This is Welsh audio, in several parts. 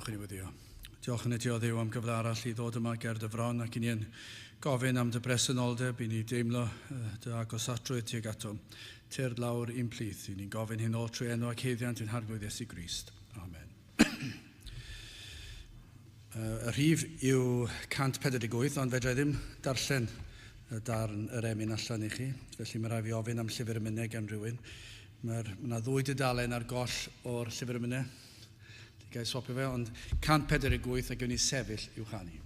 Dewch i ni weddio. Diolch yn ydi o Dduw am gyfle arall i ddod yma ger dy fron ac i ni'n gofyn am dy bresenoldeb, i ni deimlo dy agosatrwydd tuag ato. Tyrd lawr i'n plith, i ni'n gofyn hyn o trwy enw ac heddiant i'n Arglwydd Iesu Grist. Amen. Y rhif yw 148, ond fedra i ddim darllen y darn yr emyn allan i chi. Felly mae rai fi ofyn am llyfr ymynau gan rhywun. Mae yna 2 dudalen ar goll o'r llyfr ymynau. Di gael swopio fe, ond 148 a gewn ni sefyll i'w chanu.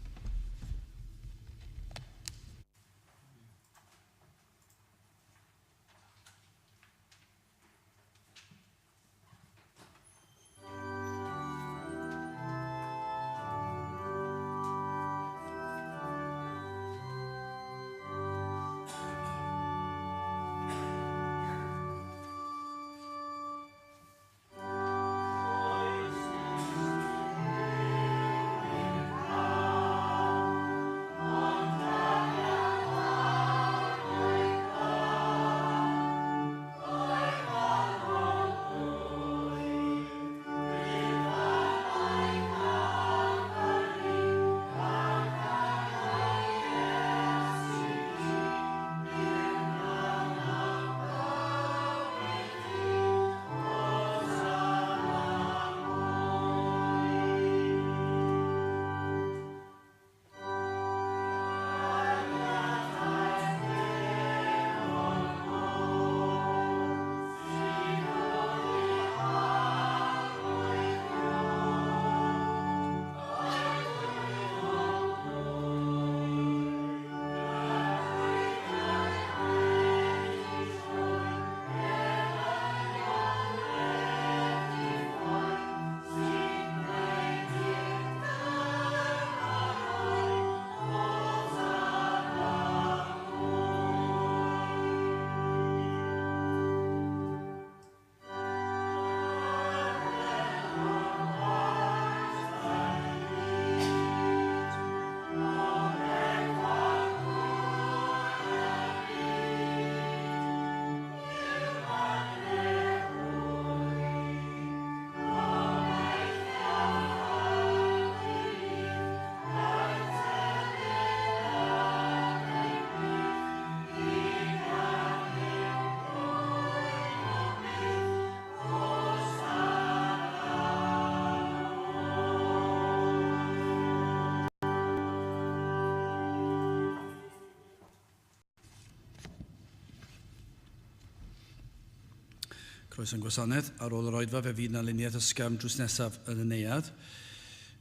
Croes yn gwasanaeth, ar ôl yr oedfa fe fydd na luniaeth ysgafn drws nesaf yn y neuad.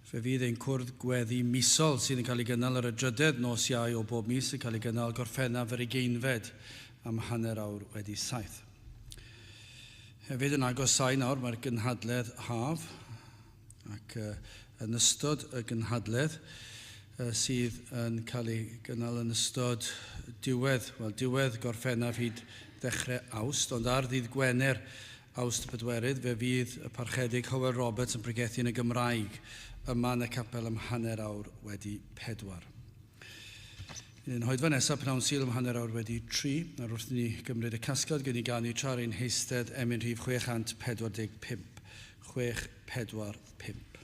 Fe fydd ein cwrdd gweddi misol sydd yn cael ei gynnal ar y drydydd nos Iau o bob mis yn cael ei gynnal gorffennaf yr 20fed am hanner awr wedi 7. Hefyd yn agos sain nawr mae'r gynhadledd haf ac yn ystod y gynhadledd sydd yn cael ei gynnal yn ystod diwedd gorffennaf hyd ddechrau Awst, ond ar ddydd Gwener Awst 4 fe fydd y parchedig Hywel Roberts yn pregethu yn y Gymraeg yma yn y capel am hanner awr wedi 4. Yn hoedfa nesaf pnawn Sul am hanner awr wedi 3, a wrth ni gymryd y casgliad gen i ganu tra'r ein heisted emyn rhif 645. 645.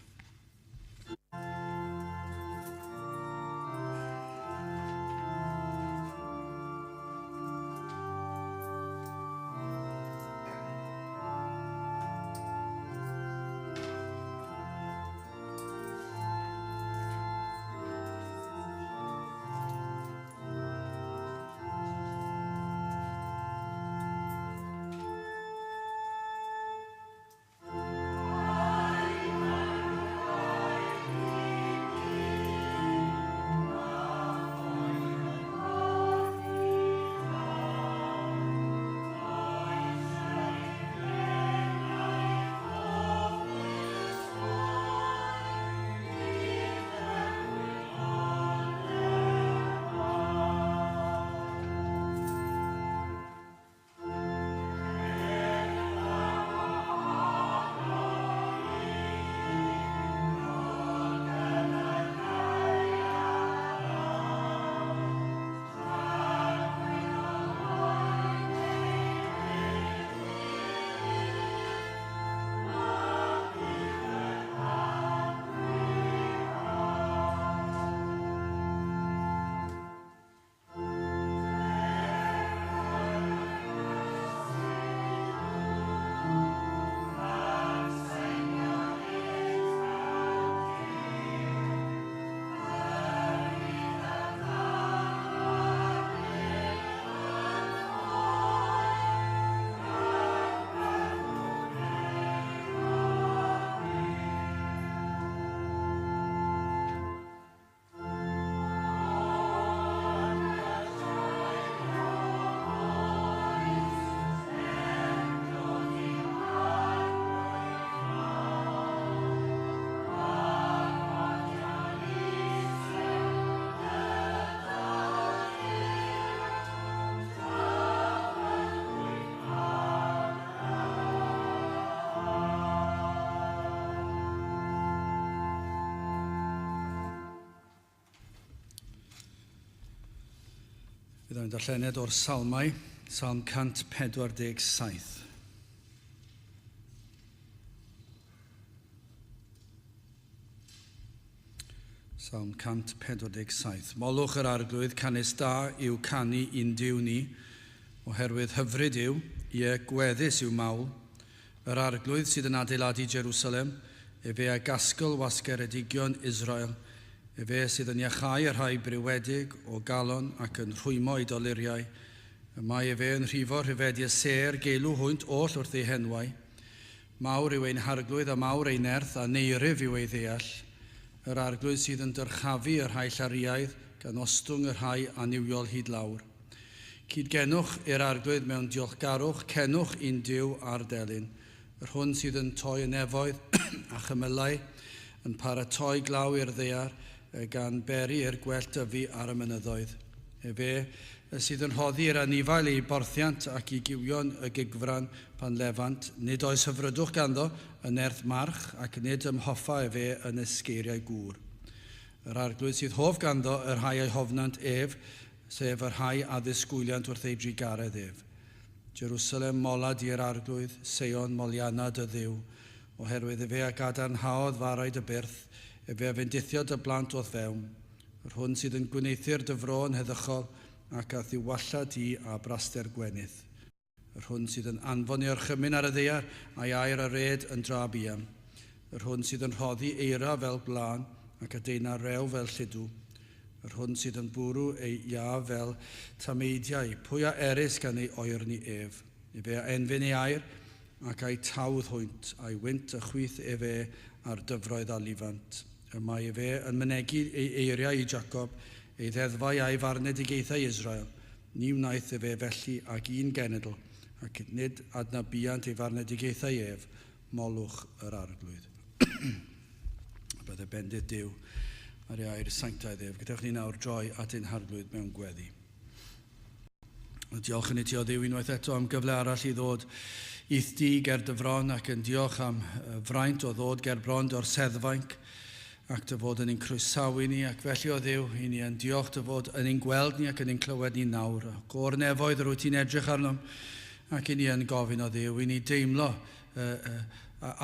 Bydd yn darllened o'r Salmau, Salm 147. Salm 147. Molwch yr arglwydd, canes da yw canu un Duw ni, oherwydd hyfryd yw, ie gweddus yw mawl. Yr arglwydd sydd yn adeiladu Jerusalem, fe a gasgl wasgaredigion Israel, fe sydd yn iachau y rhai brywedig o galon ac yn rhwymo i doluriau. Mae fe yn rhifo rhyfediau ser geilw hwynt oll wrth ei henwau. Mawr yw ein harglwydd a mawr ein nerth a neirif yw ei ddeall. Yr arglwydd sydd yn dyrchafu y rhai llariaidd gan ostwng y rhai aniwiol hyd lawr. Cydgenwch i'r arglwydd mewn diolchgarwch, cenwch un Duw ar delyn. Yr hwn sydd yn toi y nefoedd a chymylau, yn paratoi glaw i'r ddear, gan beri i'r gwell dyfu ar y mynyddoedd. Fe sydd yn rhoddi'r anifail ei borthiant ac i giwion y gigfran pan lefant, nid oes hyfrydwch ganddo yn nerth march ac nid ymhoffa fe yn ysgeiriau gŵr. Yr arglwydd sydd hoff ganddo yr rhai ei hofnant ef, sef yr rhai addysgwyliant wrth ei drigaredd ef. Jerusalem molad i'r arglwydd, Sion molianad y ddiw, oherwydd fe a gadarnhaodd faraid y byrth, fe a fendithiad y blant oedd fewn. Yr hwn sydd yn gwyneithu'r dyfro'n heddychol ac a ddiwalla di a braster gwenydd. Yr hwn sydd yn anfon i orchymyn ar y ddear a'i air a red yn dra buam. Yr hwn sydd yn rhoddi eira fel blan ac a deuna rew fel lludw. Yr hwn sydd yn bwrw ei ia fel tameidiau, pwy a erys gan ei oerni ef. Fe a enfyn ei air ac a'i tawdd hwynt, a'i wynt y chwyth fe ar dyfroedd a lifant. Mae fe yn mynegu ei eiriau i Jacob, ei ddeddfau a'i farnedigaethau Israel. Ni wnaeth fe felly ag un genedl, ac nid adnabiant ei farnedigaethau ef, molwch yr arglwydd. Bydde bendith Duw ar ei air sanctaidd ef. Gadewch ni nawr droi at ein harglwydd mewn gweddi. Diolch yn i ti o Dduw unwaith eto am gyfle arall i ddod i'th di ger dyfron ac yn diolch am fraint o ddod ger brond o'r seddfainc ac dy fod yn ein croesawu ni ac felly o Dduw i ni yn diolch dy fod yn ein gweld ni ac yn ein clywed ni nawr. O'r nefoedd rwy ti'n edrych arnom ac i ni yn gofyn o Dduw i ni deimlo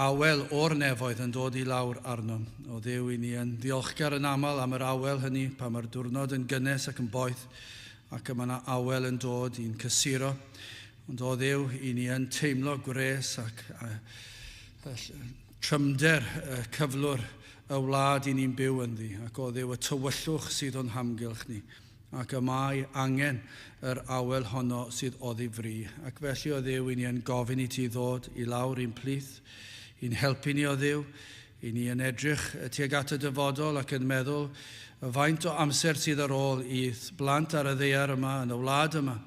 awel o'r nefoedd yn dod i lawr arnom. O Dduw i ni yn ddiolchgar yn aml am yr awel hynny pan mae'r diwrnod yn gynnes ac yn boeth ac yma yna awel yn dod i'n cysuro. Ond o Dduw i ni yn teimlo gwres ac trymder cyflwr y wlad i ni'n byw ynddi, ac o Dduw y tywyllwch sydd o'n hamgylch ni, ac y mae angen yr awel honno sydd o ddifri. Ac felly o Dduw i ni yn gofyn i ti ddod i lawr i'n plith, i'n helpu ni o Dduw, i ni yn edrych tuag at y dyfodol ac yn meddwl y faint o amser sydd ar ôl i blant ar y ddaear yma, yn y wlad yma,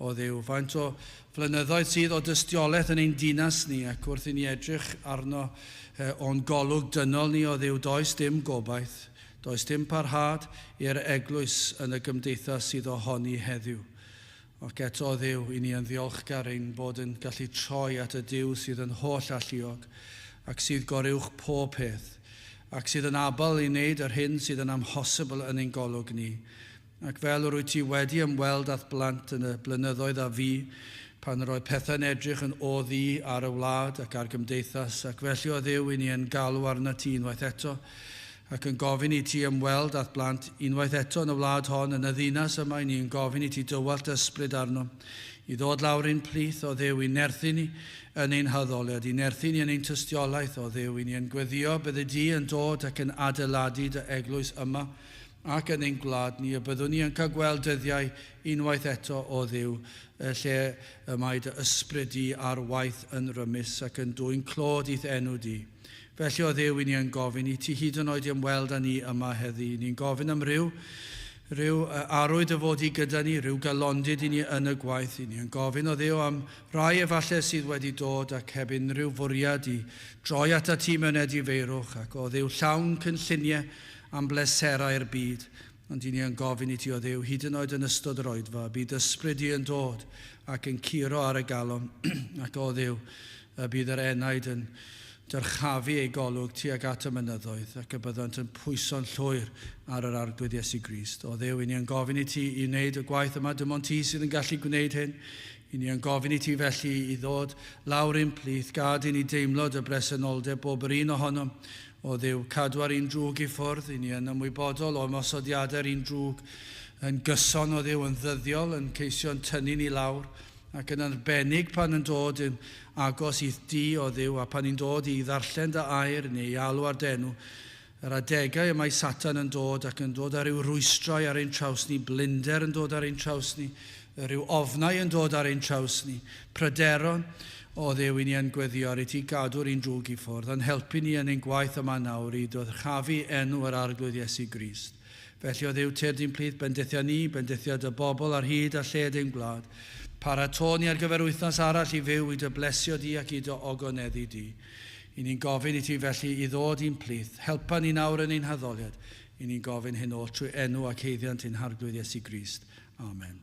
o Dduw, faint o flynyddoedd sydd o dystiolaeth yn ein dinas ni, ac wrth i ni edrych arno o'n golwg dynol ni o Dduw, does dim gobaith, does dim parhad i'r eglwys yn y gymdeithas sydd ohoni heddiw. Ac eto o Dduw, i ni yn ddiolchgar ein bod yn gallu troi at y Duw sydd yn holl alluog ac sydd goruwch pob peth ac sydd yn abal i wneud yr hyn sydd yn amhosibl yn ein golwg ni. Ac fel rwy ti wedi ymweld ath blant yn y blynyddoedd a fi, pan roedd pethau'n edrych yn o ddi ar y wlad ac ar gymdeithas, ac felly o Dduw i ni yn galw arna ti unwaith eto, ac yn gofyn i ti ymweld ath blant unwaith eto yn y wlad hon, yn y ddinas yma, i ni'n gofyn i ti dywallt ysbryd arno, i ddod lawr i'n plith o Dduw, i nerthu ni yn ein haddoliad, i nerthu ni yn ein tystiolaeth o Dduw, i ni yn gweddio bydde di yn dod ac yn adeiladu dy eglwys yma, ac yn ein gwlad ni, a byddwn ni yn cael gweld dyddiau unwaith eto o Dduw, lle y mae dy ysbryd di ar waith yn rymus ac yn dwy'n clod i'th enw di. Felly o Dduw i ni yn gofyn i ti hyd yn oed i ymweld â ni yma heddi. Ni'n gofyn am ryw arwyd y fod i gyda ni, ryw galondid i ni yn y gwaith. I ni yn gofyn o Dduw am rai efallai sydd wedi dod ac heb unrhyw fwriad i droi at y ti mewn edifeirwch, ac o Dduw llawn cynlluniau am bleserau'r byd. Ond i ni yn gofyn i ti o Dduw, hyd yn oed yn ystod yr oedfa, bydd ysbryd i yn dod ac yn curo ar y galon, ac o Dduw, bydd yr enaid yn dyrchafu ei golwg tuag at y mynyddoedd ac y byddant yn pwyso'n llwyr ar yr arglwydd Iesu Grist. O Dduw, i ni yn gofyn i ti i wneud y gwaith yma, dim ond ti sydd yn gallu gwneud hyn. I ni yn gofyn i ti felly i ddod lawr i'n plith, gad i ni deimlod y bresenoldeb bob yr un ohonom. O Dduw, cadw ar un drwg i ffwrdd, i ni yn ymwybodol o ymosodiadau'r un drwg yn gyson o Dduw, yn ddyddiol, yn ceisio'n tynnu ni lawr, ac yn arbennig pan yn dod yn agos i di o Dduw, a pan ni'n dod i ddarllen dy air neu i alw ar denw, yr adegau y mae Satan yn dod ac yn dod ar ryw rwystrau ar ein traws ni, blinder yn dod ar ein traws ni, ryw ofnau yn dod ar ein traws ni, pryderon. O Dduw, i ni yn gweddio ar i ti gadw'r un drwg i ffwrdd, yn helpu ni yn ein gwaith yma nawr i dyrchafu enw yr arglwydd Iesu Grist. Felly o Dduw, tyd i'n plith bendithio ni, bendithio dy bobl ar hyd a lled ein gwlad, paratoni ar gyfer wythnos arall i fyw i dy blesio di ac i dy ogoneddu di. I ni'n gofyn i ti felly i ddod i'n plith, helpa ni nawr yn ein haddoliad. I ni'n gofyn hyn o trwy enw ac heiddiant ein harglwydd Iesu Grist. Amen.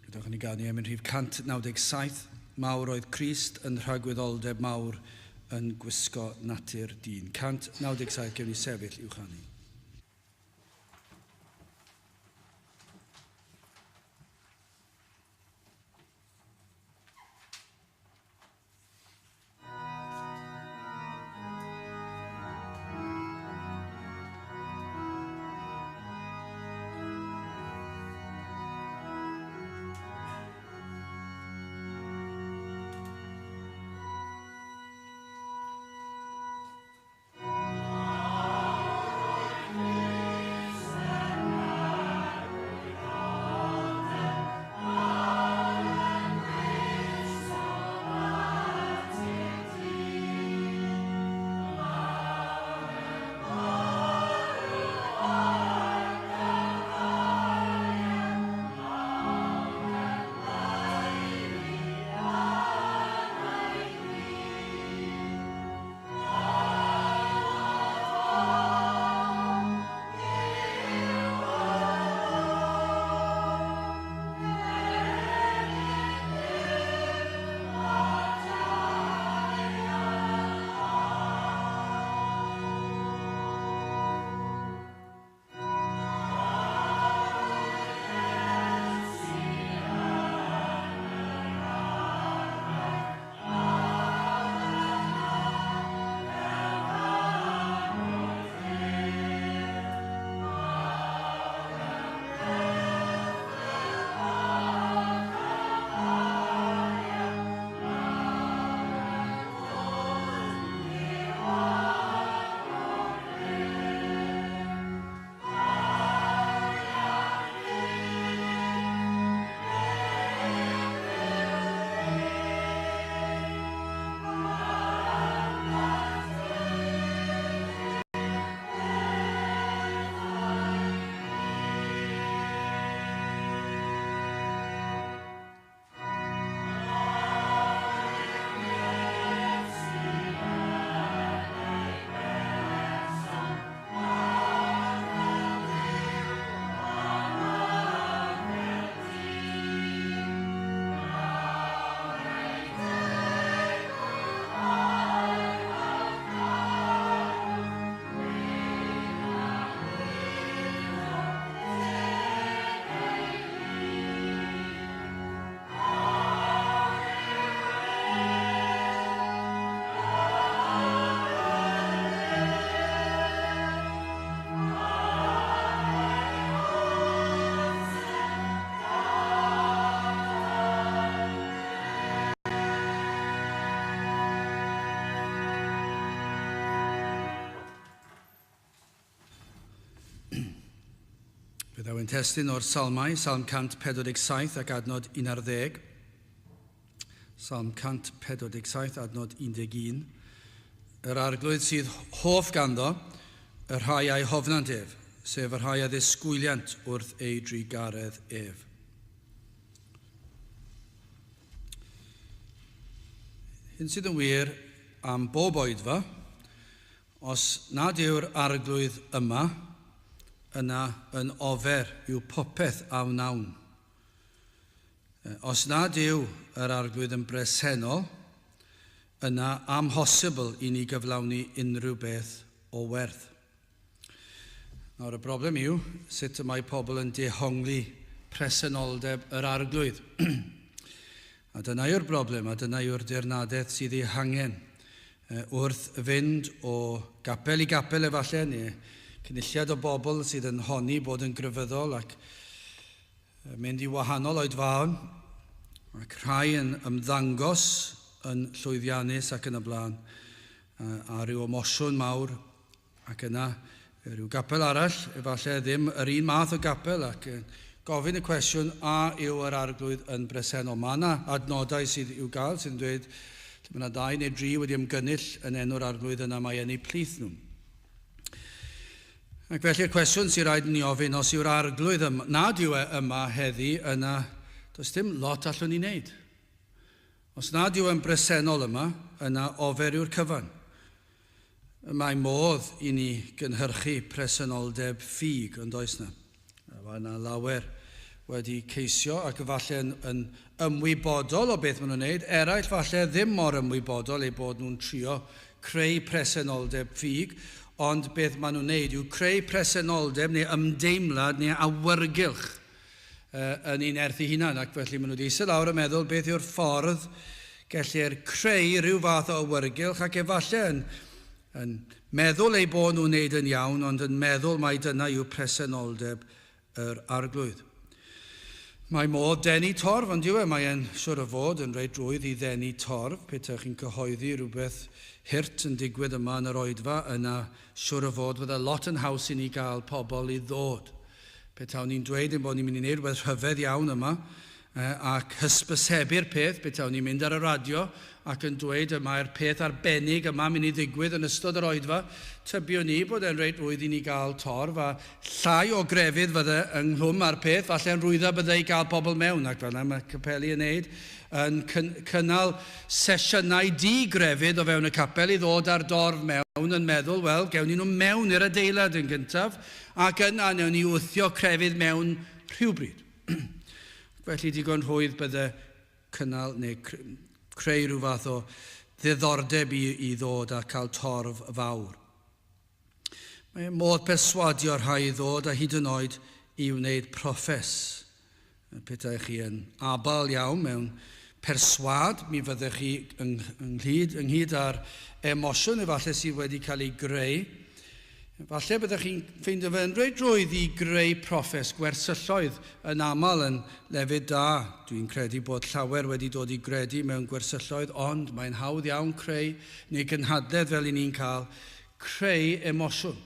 Gydwch ni gael ni am yn rhif 197, mawr oedd Crist yn rhagwyddoldeb mawr yn gwisgo natur dyn. 197, gewn ni sefyll i'w chanu. Fe ddaw yn testyn o'r salmau, Salm 147 ac adnod 11. Salm 147 adnod 11. Yr arglwydd sydd hoff ganddo, y rhai a'i hofnant ef, sef y rhai a ddisgwyliant wrth ei drigaredd ef. Hyn sydd yn wir am bob oedfa, os nad yw'r arglwydd yma, yna yn ofer yw popeth a wnawn. Os nad yw yr arglwydd yn bresennol, yna amhosibl i ni gyflawni unrhyw beth o werth. Nawr, y broblem yw sut y mae pobl yn dehongli presenoldeb yr arglwydd. A dyna yw'r broblem, a dyna yw'r dirnadaeth sydd ei hangen wrth fynd o gapel i gapel efallai, neu cynulliad o bobl sydd yn honni bod yn gryfyddol ac mynd i wahanol oedfaon, ac rhai yn ymddangos yn llwyddiannus ac yn y blaen, a ryw emosiwn mawr, ac yna ryw gapel arall, efallai ddim yr un math o gapel, ac gofyn y cwestiwn, a yw yr arglwydd yn bresennol? Mae yna adnodau sydd i'w gael, sydd yn dweud, mae yna 2 neu 3 wedi ymgynnull yn enw'r arglwydd yna, mae yn eu plith nhw. Ac felly'r cwestiwn sy'n rhaid ni ofyn, os yw'r arglwydd yma, nad yw yma heddi, yna does dim lot allwn ni wneud. Os nad yw yn bresennol yma, yna ofer yw'r cyfan. Mae modd i ni gynhyrchu presenoldeb ffug, ond oes na. Mae yna lawer wedi ceisio ac falle yn ymwybodol o beth maen nhw'n wneud, eraill falle ddim mor ymwybodol eu bod nhw'n trio creu presenoldeb ffug, ond beth maen nhw'n wneud yw creu presenoldeb neu ymdeimlad neu awyrgylch yn un erth ei hunan, ac felly maen nhw wedi eistedd lawr a meddwl beth yw'r ffordd gellir creu rhyw fath o awyrgylch ac efallai yn meddwl eu bod nhw'n wneud yn iawn, ond yn meddwl mai dyna yw presenoldeb yr arglwydd. Mae modd denu torf, ond yw mae'n siwr o fod yn reit rwydd i ddenu torf, petach chi'n cyhoeddi rhywbeth hirt yn digwydd yma yn yr oedfa, yna siwr o fod fydda lot yn haws i ni gael pobl i ddod. Petawn ni'n dweud yn bod ni'n mynd i wneud rhywbeth rhyfedd iawn yma, ac hysbysebu'r peth, petawn ni'n mynd ar y radio ac yn dweud y mae'r peth arbennig yma mynd i ddigwydd yn ystod yr oedfa, tybiwn ni bod e'n reit rwydd i ni gael torf, a llai o grefydd fydde ynghlwm ar peth, falle'n rwydda bydde i gael pobl mewn, ac fel yna mae Capel yn wneud, yn cynnal sesiynau di-grefydd o fewn y capel i ddod ar dorf mewn yn meddwl, wel, gewn ni nhw mewn i'r adeilad yn gyntaf, ac yna newn ni wthio crefydd mewn rhywbryd. Felly digon rhwydd bydde cynnal neu creu rhyw fath o ddiddordeb i ddod a cael torf fawr. Mae modd perswadio rhai i ddod a hyd yn oed i wneud proffes. Petai chi yn abal iawn mewn perswad, mi fyddech chi ynghyd â'r emosiwn efallai sydd wedi cael ei greu. Falle byddech chi'n ffeindio fe'n reit rwydd i greu proffes gwersylloedd yn aml yn lefydd da. Dwi'n credu bod llawer wedi dod i gredu mewn gwersylloedd, ond mae'n hawdd iawn creu, neu gynhadledd fel i ni'n cael, creu emosiwn.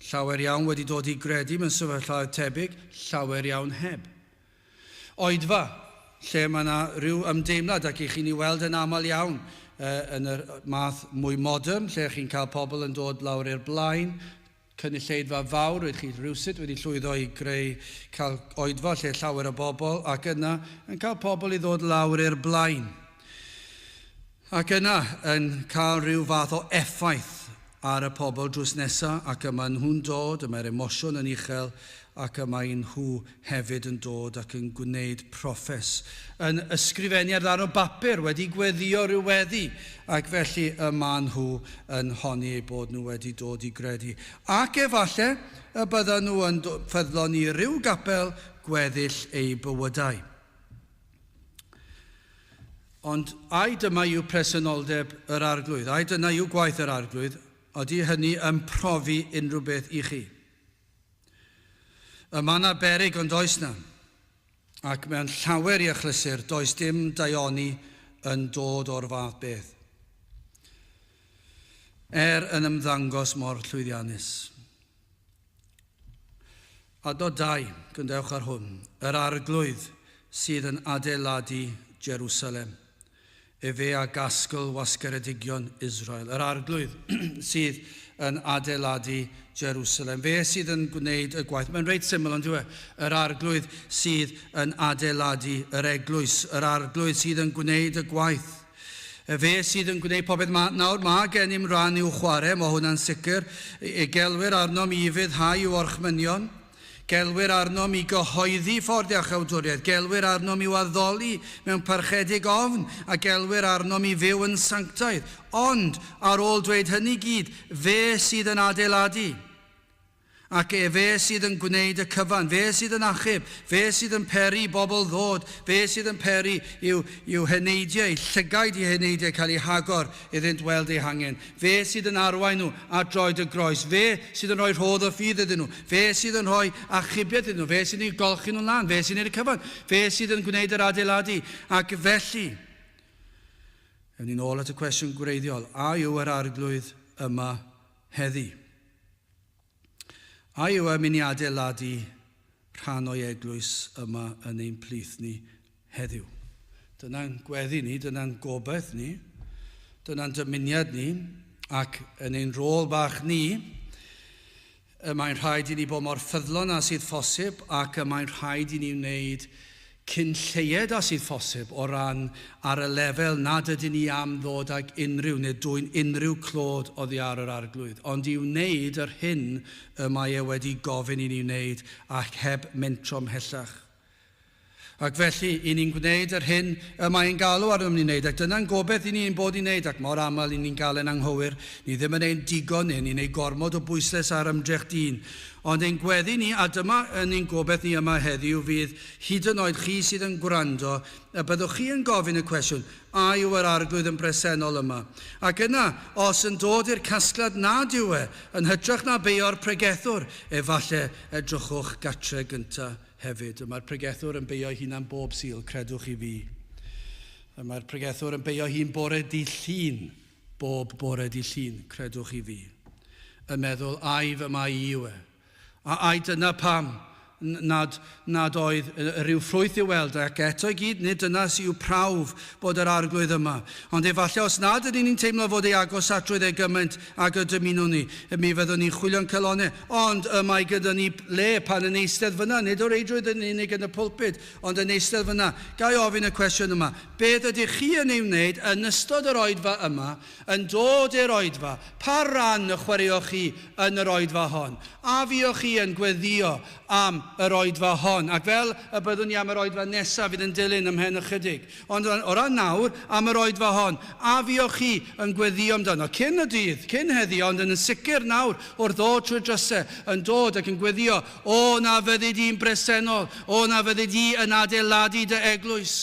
Llawer iawn wedi dod i gredu mewn sefyllfaoedd tebyg, llawer iawn heb. Oedfa, lle mae yna rhyw ymdeimlad ac i chi'n ei weld yn aml iawn, yn y math mwy modern, lle chi'n cael pobl yn dod lawr i'r blaen, cynulleidfa fawr, wedi chi rhywsut wedi llwyddo i cael oedfa lle llawer o bobl, ac yna yn cael pobl i ddod lawr i'r blaen. Ac yna yn cael rhyw fath o effaith ar y pobl drws nesaf, ac yma nhw'n dod, yma'r emosiwn yn uchel, ac yma nhw hefyd yn dod ac yn gwneud proffes. Yn ysgrifennu ar ddarn o bapur wedi gweddio ryw weddi, ac felly yma nhw yn honni eu bod nhw wedi dod i gredu. Ac efallai y bydda nhw yn ffyddlon i ryw gapel gweddill eu bywydau. Ond ai dyma yw presenoldeb yr arglwydd, ai dyna yw gwaith yr arglwydd, ydy hynny yn profi unrhyw beth i chi. Yma na beryg ond oes na, ac mewn llawer i achlysur does dim daioni yn dod o'r fath beth. Yn ymddangos mor llwyddiannus. Adnod 2, gwndewch ar hwn. Yr arglwydd sydd yn adeiladu Jerusalem. Fe a gasgl wasgaredigion Israel. Yr arglwydd sydd yn adeiladu Jerusalem. Fe sydd yn gwneud y gwaith. Mae'n reit syml ond yw e. Yr arglwydd sydd yn adeiladu yr eglwys. Yr arglwydd sydd yn gwneud y gwaith. Fe sydd yn gwneud popeth nawr mae gennym rhan i'w chwarae, mae hwnna'n sicr. Gelwyr arnom i fyddhau i'w orchmynion. Gelwyr arnom i gyhoeddi ffordd a chawdwriaeth. Gelwyr arnom i'w addoli mewn parchedig ofn. A gelwyr arnom i fyw yn sanctaidd. Ond, ar ôl dweud hynny gyd, fe sydd yn adeiladu. Ac fe sydd yn gwneud y cyfan, fe sydd yn achub, fe sydd yn peri bobl ddod, fe sydd yn peri i'w heneidiau, llygaid i heneidiau cael eu hagor iddynt weld eu hangen. Fe sydd yn arwain nhw at droed y groes, fe sydd yn rhoi rhodd o ffydd iddyn nhw, fe sydd yn rhoi achubiaeth iddyn nhw, fe sydd yn golchi nhw'n lan, fe sydd yn gwneud y cyfan, fe sydd yn gwneud yr adeiladu. Ac felly, ewn ni'n ôl at y cwestiwn gwreiddiol, a yw yr arglwydd yma heddi? A yw mynd i adeiladu rhan o'i eglwys yma yn ein plith ni heddiw. Dyna'n gweddi ni, dyna'n gobaith ni, dyna'n dymuniad ni, ac yn ein rôl bach ni, mae'n rhaid i ni bod mor ffyddlon a sydd ffosib, ac mae'n rhaid i ni wneud cyn lleied a sydd ffosib o ran ar y lefel nad ydyn ni am ddod ag unrhyw neu dwy'n unrhyw clod oddi ar yr arglwydd. Ond i wneud yr hyn y mae e wedi gofyn i ni wneud ac heb mentro mhellach. Ac felly, i ni'n gwneud yr hyn y mae'n galw ar ymwneud wneud. Ac dyna'n gobeith i ni'n bod i wneud. Ac mor aml i ni'n gael yn anghywir. Ni ddim yn ein digon ni'n ei gormod o bwysles ar ymdrech dyn. Ond ein gweddi ni, a dyma yn ein gobeith ni yma heddiw, fydd hyd yn oed chi sydd yn gwrando, y byddwch chi yn gofyn y cwestiwn, a yw yr arglwydd yn bresennol yma? Ac yna, os yn dod i'r casgliad nad yw e, yn hytrach na beio'r pregethwr, efallai edrychwch gatre gyntaf hefyd. Mae'r pregethwr yn beio hun am bob sil, credwch i fi. Mae'r pregethwr yn beio hun bore di llun, bob bore di llun, credwch i fi. Yn meddwl, ai fy mai i yw e. A dyna pam nad oedd rhyw ffrwyth i weld ac eto i gyd nid dyna sy'n prawf bod yr arglwydd yma. Ond efallai os nad ydyn ni'n teimlo fod ei agos atrwydd ei gymaint ag y dymunwn ni, mi fyddwn ni'n chwilio'n calonau. Ond mae gyda ni le pan yn eistedd fyna, nid o'r eidrwydd yn unig yn y pwlpid, ond yn eistedd fyna. Gai ofyn y cwestiwn yma, beth ydych chi yn ei wneud yn ystod yr oedfa yma, yn dod i'r oedfa, pa ran y chwaraeoch chi yn yr oedfa hon? A fuoch chi yn gweddio am yr oedfa hon, ac fel y byddwn ni am yr oedfa nesaf fydd yn dilyn ymhen ychydig. Ond o ran nawr am yr oedfa hon, a fuoch chi yn gweddio amdano, cyn y dydd, cyn heddi, ond yn sicr nawr o'r ddod trwy drysau, yn dod ac yn gweddio, o na fyddi di'n bresennol, o na fyddi di yn adeiladu dy eglwys.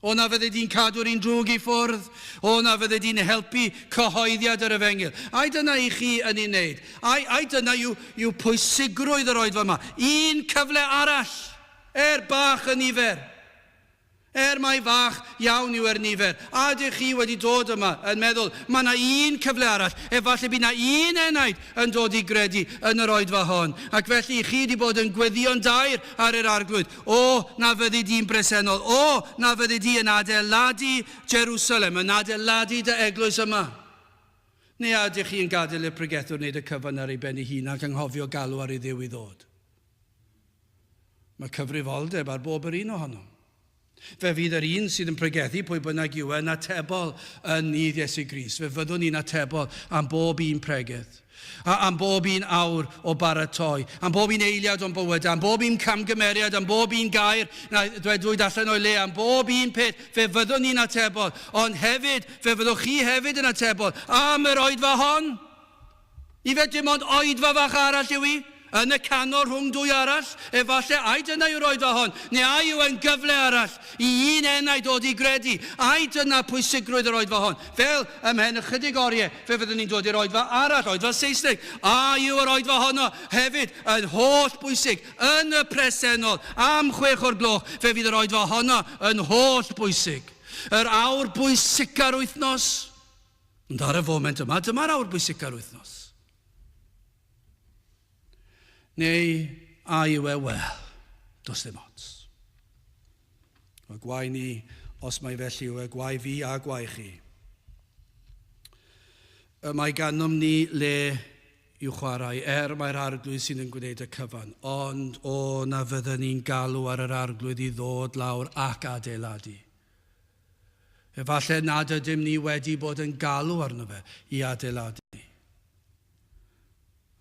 O na fyddi di'n cadw'r un drwg i ffwrdd. O na fyddi di'n helpu cyhoeddiad yr efengil. Ai dyna i chi yn ei wneud. Ai dyna yw pwysigrwydd yr oedfa yma. Un cyfle arall. Bach yn nifer. Mai fach iawn yw'r nifer. A ydych chi wedi dod yma yn meddwl, mae yna un cyfle arall. Efallai bydd yna un enaid yn dod i gredu yn yr oedfa hon. Ac felly chi wedi bod yn gweddio'n dair ar yr arglwydd. O, na fyddi di'n bresennol. O, na fyddi di yn adeiladu Jerusalem, yn adeiladu dy eglwys yma. Neu ydych chi yn gadael y pregethwr wneud y cyfan ar ei ben ei hun ac anghofio galw ar ei ddiw i ddod. Mae cyfrifoldeb ar bob yr un ohonom. Fe fydd yr un sydd yn pregethu pwy bynnag yw yn atebol yn nydd Iesu Grist. Fe fyddwn ni'n atebol am bob un pregeth. Am bob un awr o baratoi. Am bob un eiliad o'n bywyd. Am bob un camgymeriad. Am bob un gair. Dwyd allan o'i le. Am bob un peth. Fe fyddwn ni'n atebol. Ond hefyd, fe fyddwch chi hefyd yn atebol. Am yr oedfa hon. I fe dim ond oedfa fach arall yw i. Yn y canol rhwng dwy arall, efallai ai dyna yw'r oedfa hon, neu ai yw yn gyfle arall i un enau dod i gredu, ai dyna pwysigrwydd yr oedfa hon. Fel ymhen ychydig oriau, fe fyddwn ni'n dod i'r oedfa arall, oedfa Saesneg. A yw yr oedfa honno hefyd yn holl bwysig, yn y presennol, am 6 o'r gloch, fe fydd yr oedfa honno yn holl bwysig. Yr awr bwysica'r wythnos, ond ar y foment yma, dyma'r awr bwysica'r wythnos. Neu a yw wel, does ddim ots. Mae gwai ni, os mae felly yw gwai fi a gwai chi. Mae ganom ni le i'w chwarae, mae'r arglwydd sy'n yn gwneud y cyfan. Ond na fydden ni'n galw ar yr arglwydd i ddod lawr ac adeiladu. Efallai nad ydym ni wedi bod yn galw arno fe i adeiladu.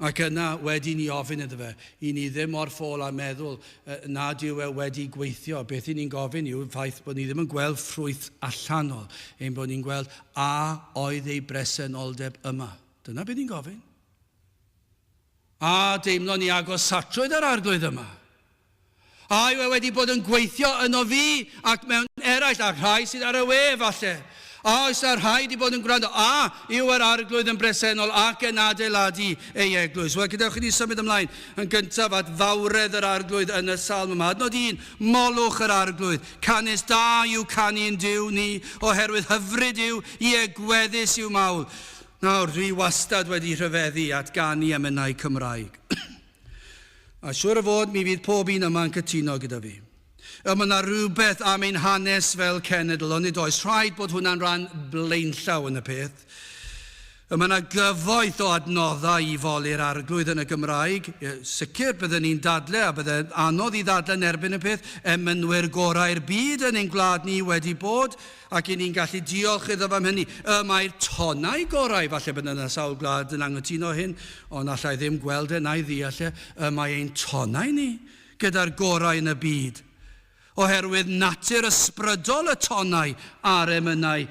Ac yna wedi ni ofyn iddo fe, i ni ddim o'r ffôl a meddwl nad yw wedi gweithio. Beth i ni'n gofyn yw ffaith bod ni ddim yn gweld ffrwyth allanol, ein bod ni'n gweld oedd ei bresenoldeb yma. Dyna beth ni'n gofyn. Deimlo ni agosatrwydd ar arglwydd yma. Yw wedi bod yn gweithio yno fi ac mewn eraill, ac rhai sydd ar y we falle. Oes yna rhai wedi bod yn gwrando, yw yr arglwydd yn bresennol ac yn adeiladu ei eglwys. Wel, gadewch i ni symud ymlaen yn gyntaf at fawredd yr arglwydd yn y salm yma. Adnod 1, molwch yr arglwydd. Canes da yw canu'n Duw ni, oherwydd hyfryd yw i egweddus yw mawl. Nawr, dwi wastad wedi rhyfeddu at ganu emynau Cymraeg. A siwr o fod, mi fydd pob un yma'n cytuno gyda fi. Mae yna rhywbeth am ein hanes fel cenedl, ond nid oes rhaid bod hwnna'n rhan blaenllaw yn y peth. Mae yna gyfoeth o adnoddau i foli'r arglwydd yn y Gymraeg. Sicr byddwn ni'n dadle, a byddai'n anodd i ddadle yn erbyn y peth, emynwyr gorau'r byd yn ein gwlad ni wedi bod, ac i ni'n gallu diolch iddo am hynny. Mae'r tonnau gorau, falle bydd yna sawl gwlad yn anghytuno hyn, ond allai ddim gweld na i ddeall, mae ein tonnau ni gyda'r gorau yn y byd. Oherwydd natur ysbrydol y tonnau a'r emynau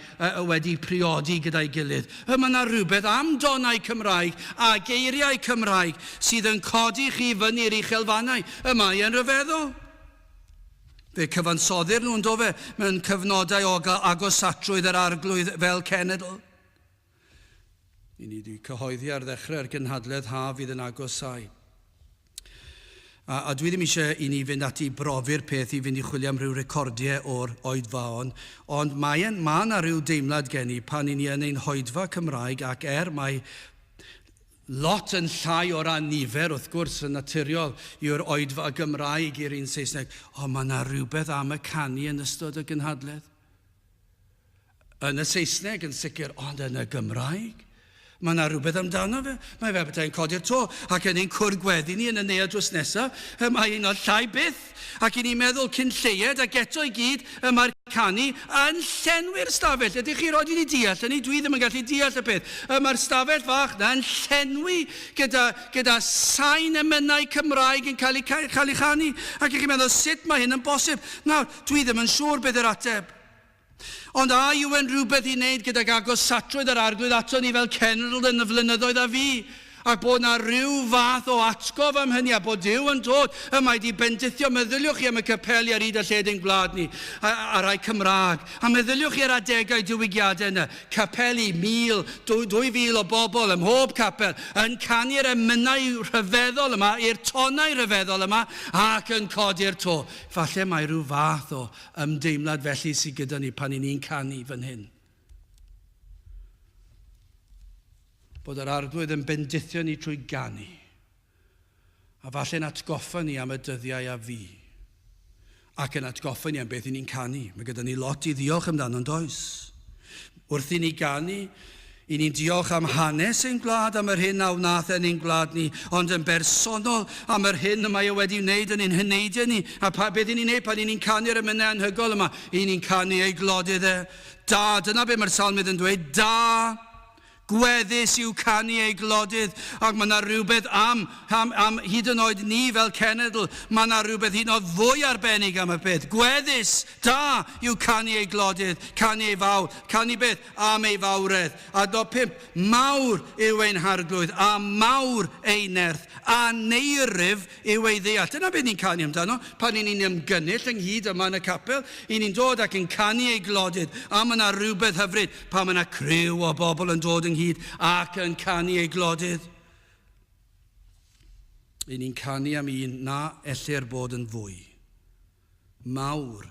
wedi priodi gyda'i gilydd. Mae yna rhywbeth am donau Cymraeg a geiriau Cymraeg sydd yn codi chi fyny'r uchelfannau. Mae yn ryfeddol. Fe cyfansoddir nhw'n do fe mewn cyfnodau agosatrwydd yr arglwydd fel cenedl. I ni wedi cyhoeddi ar ddechrau'r gynhadledd haf fydd yn agosau. A dwi ddim eisiau i ni fynd ati brofi'r peth i fynd i chwilio am ryw recordiau o'r oedfaon, ond mae yna ryw deimlad gen i pan i ni yn ein hoedfa Cymraeg ac mae lot yn llai o ran nifer, wrth gwrs, yn naturiol yw'r oedfa Gymraeg i'r un Saesneg, ond mae yna rhywbeth am y canu yn ystod y gynhadledd. Yn y Saesneg yn sicr, ond yn y Gymraeg. Mae yna rhywbeth amdano fe. Mae fe bethau'n codi'r to. Ac yn ein cwrdd-gweddi ni yn y neuad drws nesaf, mae un o'r llai byth. Ac i ni'n meddwl cyn lleied, ac eto i gyd, mae'r canu yn llenwi'r stafell. Ydych chi roed i ni deall? Dwi ddim yn gallu deall y peth. Mae'r stafell fach na'n llenwi gyda sain emynau Cymraeg yn cael ei chanu. Ac i chi'n meddwl, sut mae hyn yn bosib? Nawr, dwi ddim yn siŵr beth yw'r ateb. Ond yw yn rhywbeth i wneud gydag agosatrwydd yr arglwydd ato ni fel cenedl yn y flynyddoedd a fi. Ac bod yna rhyw fath o atgof am hynny, a bod Duw yn dod, mae wedi bendithio, meddyliwch chi am y Capel y Rhath a lled ein gwlad ni, a rai Cymraeg. A meddyliwch chi ar adegau diwygiadau yna, capeli, 2,000 o bobl ym mhob capel, yn canu'r emynau rhyfeddol yma, i'r tonnau rhyfeddol yma, ac yn codi'r to. Falle mae rhyw fath o ymdeimlad felly sydd gyda ni pan ni'n canu fan hyn. Bod yr arglwydd yn bendithio ni trwy ganu. A falle'n atgoffa ni am y dyddiau a fi. Ac yn atgoffa ni am beth i ni'n canu. Mae gyda ni lot i ddiolch amdano'n does. Wrth i ni ganu, i ni'n diolch am hanes ein gwlad, am yr hyn a wnaeth yn ein gwlad ni, ond yn bersonol am yr hyn mae o wedi wneud yn ein hyneidiau ni. A beth i ni'n neud pan i ni'n canu'r emynau anhygoel yma? I ni'n canu ei glodydd e. Da, dyna beth mae'r salmydd yn dweud, da. Gweddus yw canu ei glodydd, ac mae yna rhywbeth am hyd yn oed ni fel cenedl, mae yna rhywbeth hyd yn oed fwy arbennig am y peth. Gweddus, da yw canu ei glodydd, canu ei fawr, canu beth am ei fawredd. A 5, mawr yw ein harglwydd, a mawr ei nerth, a neirif yw ei ddeall. Dyna beth ni'n canu amdano, pan ni'n ymgynnull ynghyd yma yn y capel, i ni'n dod ac yn canu ei glodydd, a mae yna rhywbeth hyfryd, pan mae yna criw o bobl yn dod ynghyd ac yn canu ei glodydd. I ni'n canu am un na ellir bod yn fwy. Mawr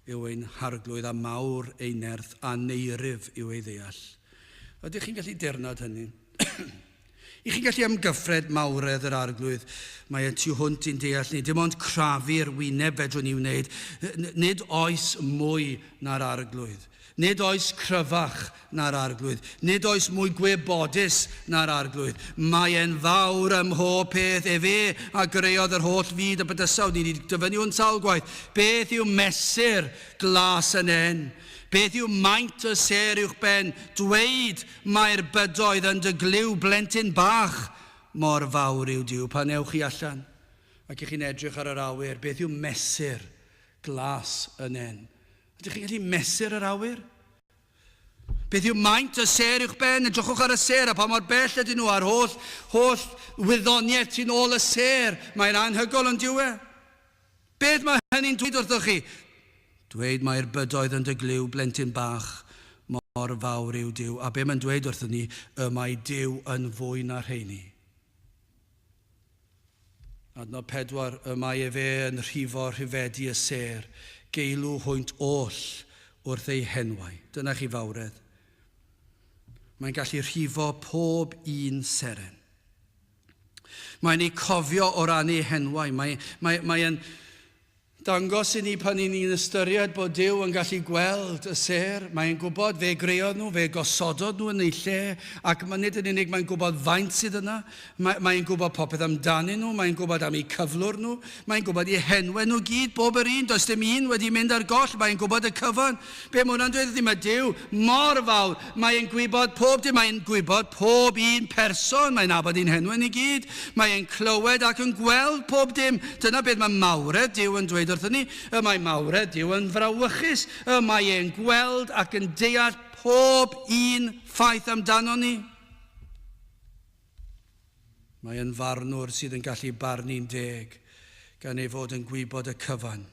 yw ein harglwydd, a mawr ei nerth, a neirif yw ei ddeall. Ydych chi'n gallu dernod hynny? I chi gallu ymgyffred mawredd yr arglwydd, mae y tu hwnt i'n deall ni, dim ond crafu'r wyneb fedrwn ni wneud, nid oes mwy na'r arglwydd. Nid oes cryfach na'r arglwydd. Nid oes mwy gwybodus na'r arglwydd. Mae e'n fawr ym mhob peth fe a greodd yr holl fyd y bydysawd. Ni wedi dyfynu hwn sawl gwaith. Beth yw mesur glas yn en? Beth yw maint y ser uwch ben? Dweud mae'r bydoedd yn dyglyw blentyn bach. Mor fawr yw Duw. Pan ewch chi allan ac ych chi'n edrych ar yr awyr, beth yw mesur glas yn en? Ydych chi'n gallu mesur yr awyr? Beth yw maint y ser uwch ben? Edrychwch ar y ser a pa mor bell ydyn nhw a'r holl wyddoniaeth sy'n ôl y ser. Mae'n anhygol yn diwe. Beth mae hynny'n dweud wrthoch chi? Dweud mae'r bydoedd yn dyglyw blentyn bach, mor fawr yw Duw. A be mae'n dweud wrthyn ni, mae Duw yn fwy na'r rheini. Adnod 4, mae fe yn rhifo rhyfedu y ser, geilw hwynt oll wrth ei henwau. Dyna chi fawredd. Mae'n gallu rhifo pob un seren. Mae'n ei cofio o ran ei henwau. Mae'n dangos i ni pan ni'n ystyried bod Duw yn gallu gweld y ser. Mae'n gwybod fe greodd nhw, fe gosodod nhw yn ei lle, ac nid yn unig mae'n gwybod faint sydd yna. Mae'n gwybod popeth amdanyn nhw, mae'n gwybod am eu cyflwr nhw, mae'n gwybod eu henwau nhw gyd, bob yr un, does dim un wedi mynd ar goll, mae'n gwybod y cyfan. Be mae hwnna'n dweud ydy, mae Duw mor fawr, mae'n gwybod pob dim, mae'n gwybod pob un person, mae'n abod un henwau ni gyd, mae'n clywed ac yn gweld pob dim. Dyna beth mae mawredd Duw yn dweud wrthyn ni, mae mawredd Duw yn frawychus, mae e'n gweld ac yn deall pob un ffaith amdano ni. Mae e'n farnwr sydd yn gallu barnu'n deg, gan ei fod yn gwybod y cyfan.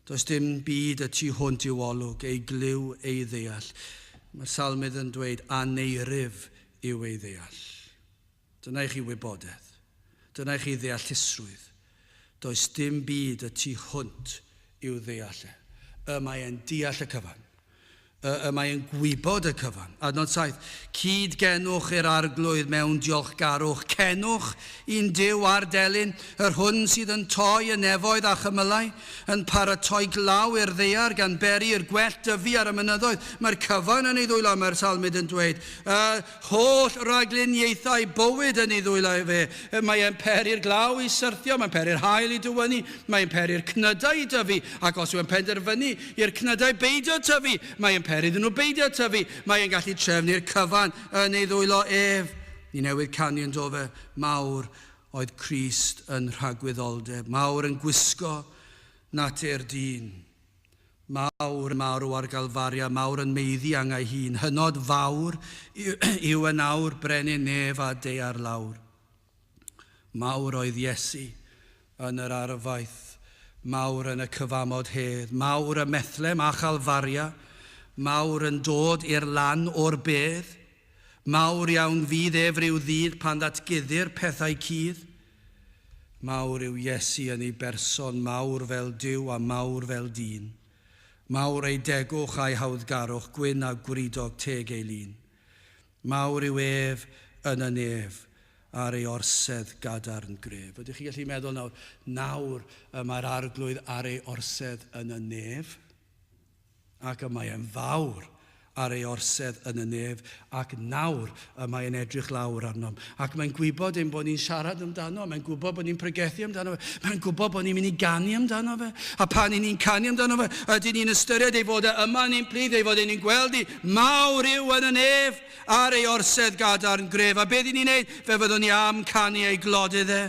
Does dim byd y tu hwnt i'w olwg, ei glyw ei ddeall. Mae'r salmydd yn dweud, aneirif yw ei ddeall. Dyna i chi wybodaeth. Dyna i chi ddeallusrwydd. Does dim byd y tu hwnt i'w ddeall. Mae e'n deall y cyfan. Mae e'n gwybod y cyfan. Adnod 7, cyd genwch i'r arglwydd mewn diolchgarwch, cenwch un Duw ar delyn, yr hwn sydd yn toi y nefoedd a chymylau, yn paratoi glaw i'r ddaear gan beri i'r gwell dyfu ar y mynyddoedd. Mae'r cyfan yn ei ddwylo, mae'r salmyd yn dweud. Holl ragluniaethau bywyd yn ei ddwylo fe. Mae e'n peri'r glaw i syrthio, mae'n peri'r haul i dywynu, mae'n peri'r cnydau i dyfu, ac os yw'n penderfynu i'r cnydau beidio tyfu, mae'n peri iddyn nhw beidio tyfu. Mae'n gallu trefnu'r cyfan yn ei ddwylo ef. Ni newydd canu yn dofe, mawr oedd Crist yn rhagwyddoldeb, mawr yn gwisgo natur dyn, mawr o argalfaria, mawr yn meiddi angau hun, hynod fawr yw y nawr brenin nef a dear lawr. Mawr oedd Iesu yn yr arfaith, mawr yn y cyfamod hedd, mawr y methlem a chalfaria, mawr yn dod i'r lan o'r bedd, mawr iawn fydd ef ryw ddydd pan ddatguddir pethau cudd. Mawr yw Iesu yn ei berson, mawr fel Duw a mawr fel dyn. Mawr ei degwch a'i hawddgarwch, gwyn a gwridog teg ei lun. Mawr yw ef yn y nef, ar ei orsedd gadarn gref. Ydych chi gallu meddwl nawr mae'r arglwydd ar ei orsedd yn y nef, ac mae e'n fawr ar ei orsedd yn y nef, ac nawr mae e'n edrych lawr arnom. Ac mae'n gwybod ein bod ni'n siarad amdano, mae'n gwybod bod ni'n pregethu amdano fe, mae'n gwybod bod ni'n mynd i ganu amdano fe, a pan ni'n canu amdano fe, ydyn ni'n ystyried ei fod yma ni'n plid, ei fod ni'n gweld ni, mawr yw yn y nef, ar ei orsedd gadarn gref. A beth ni'n neud? Fe fyddwn ni am canu ei glodydd e.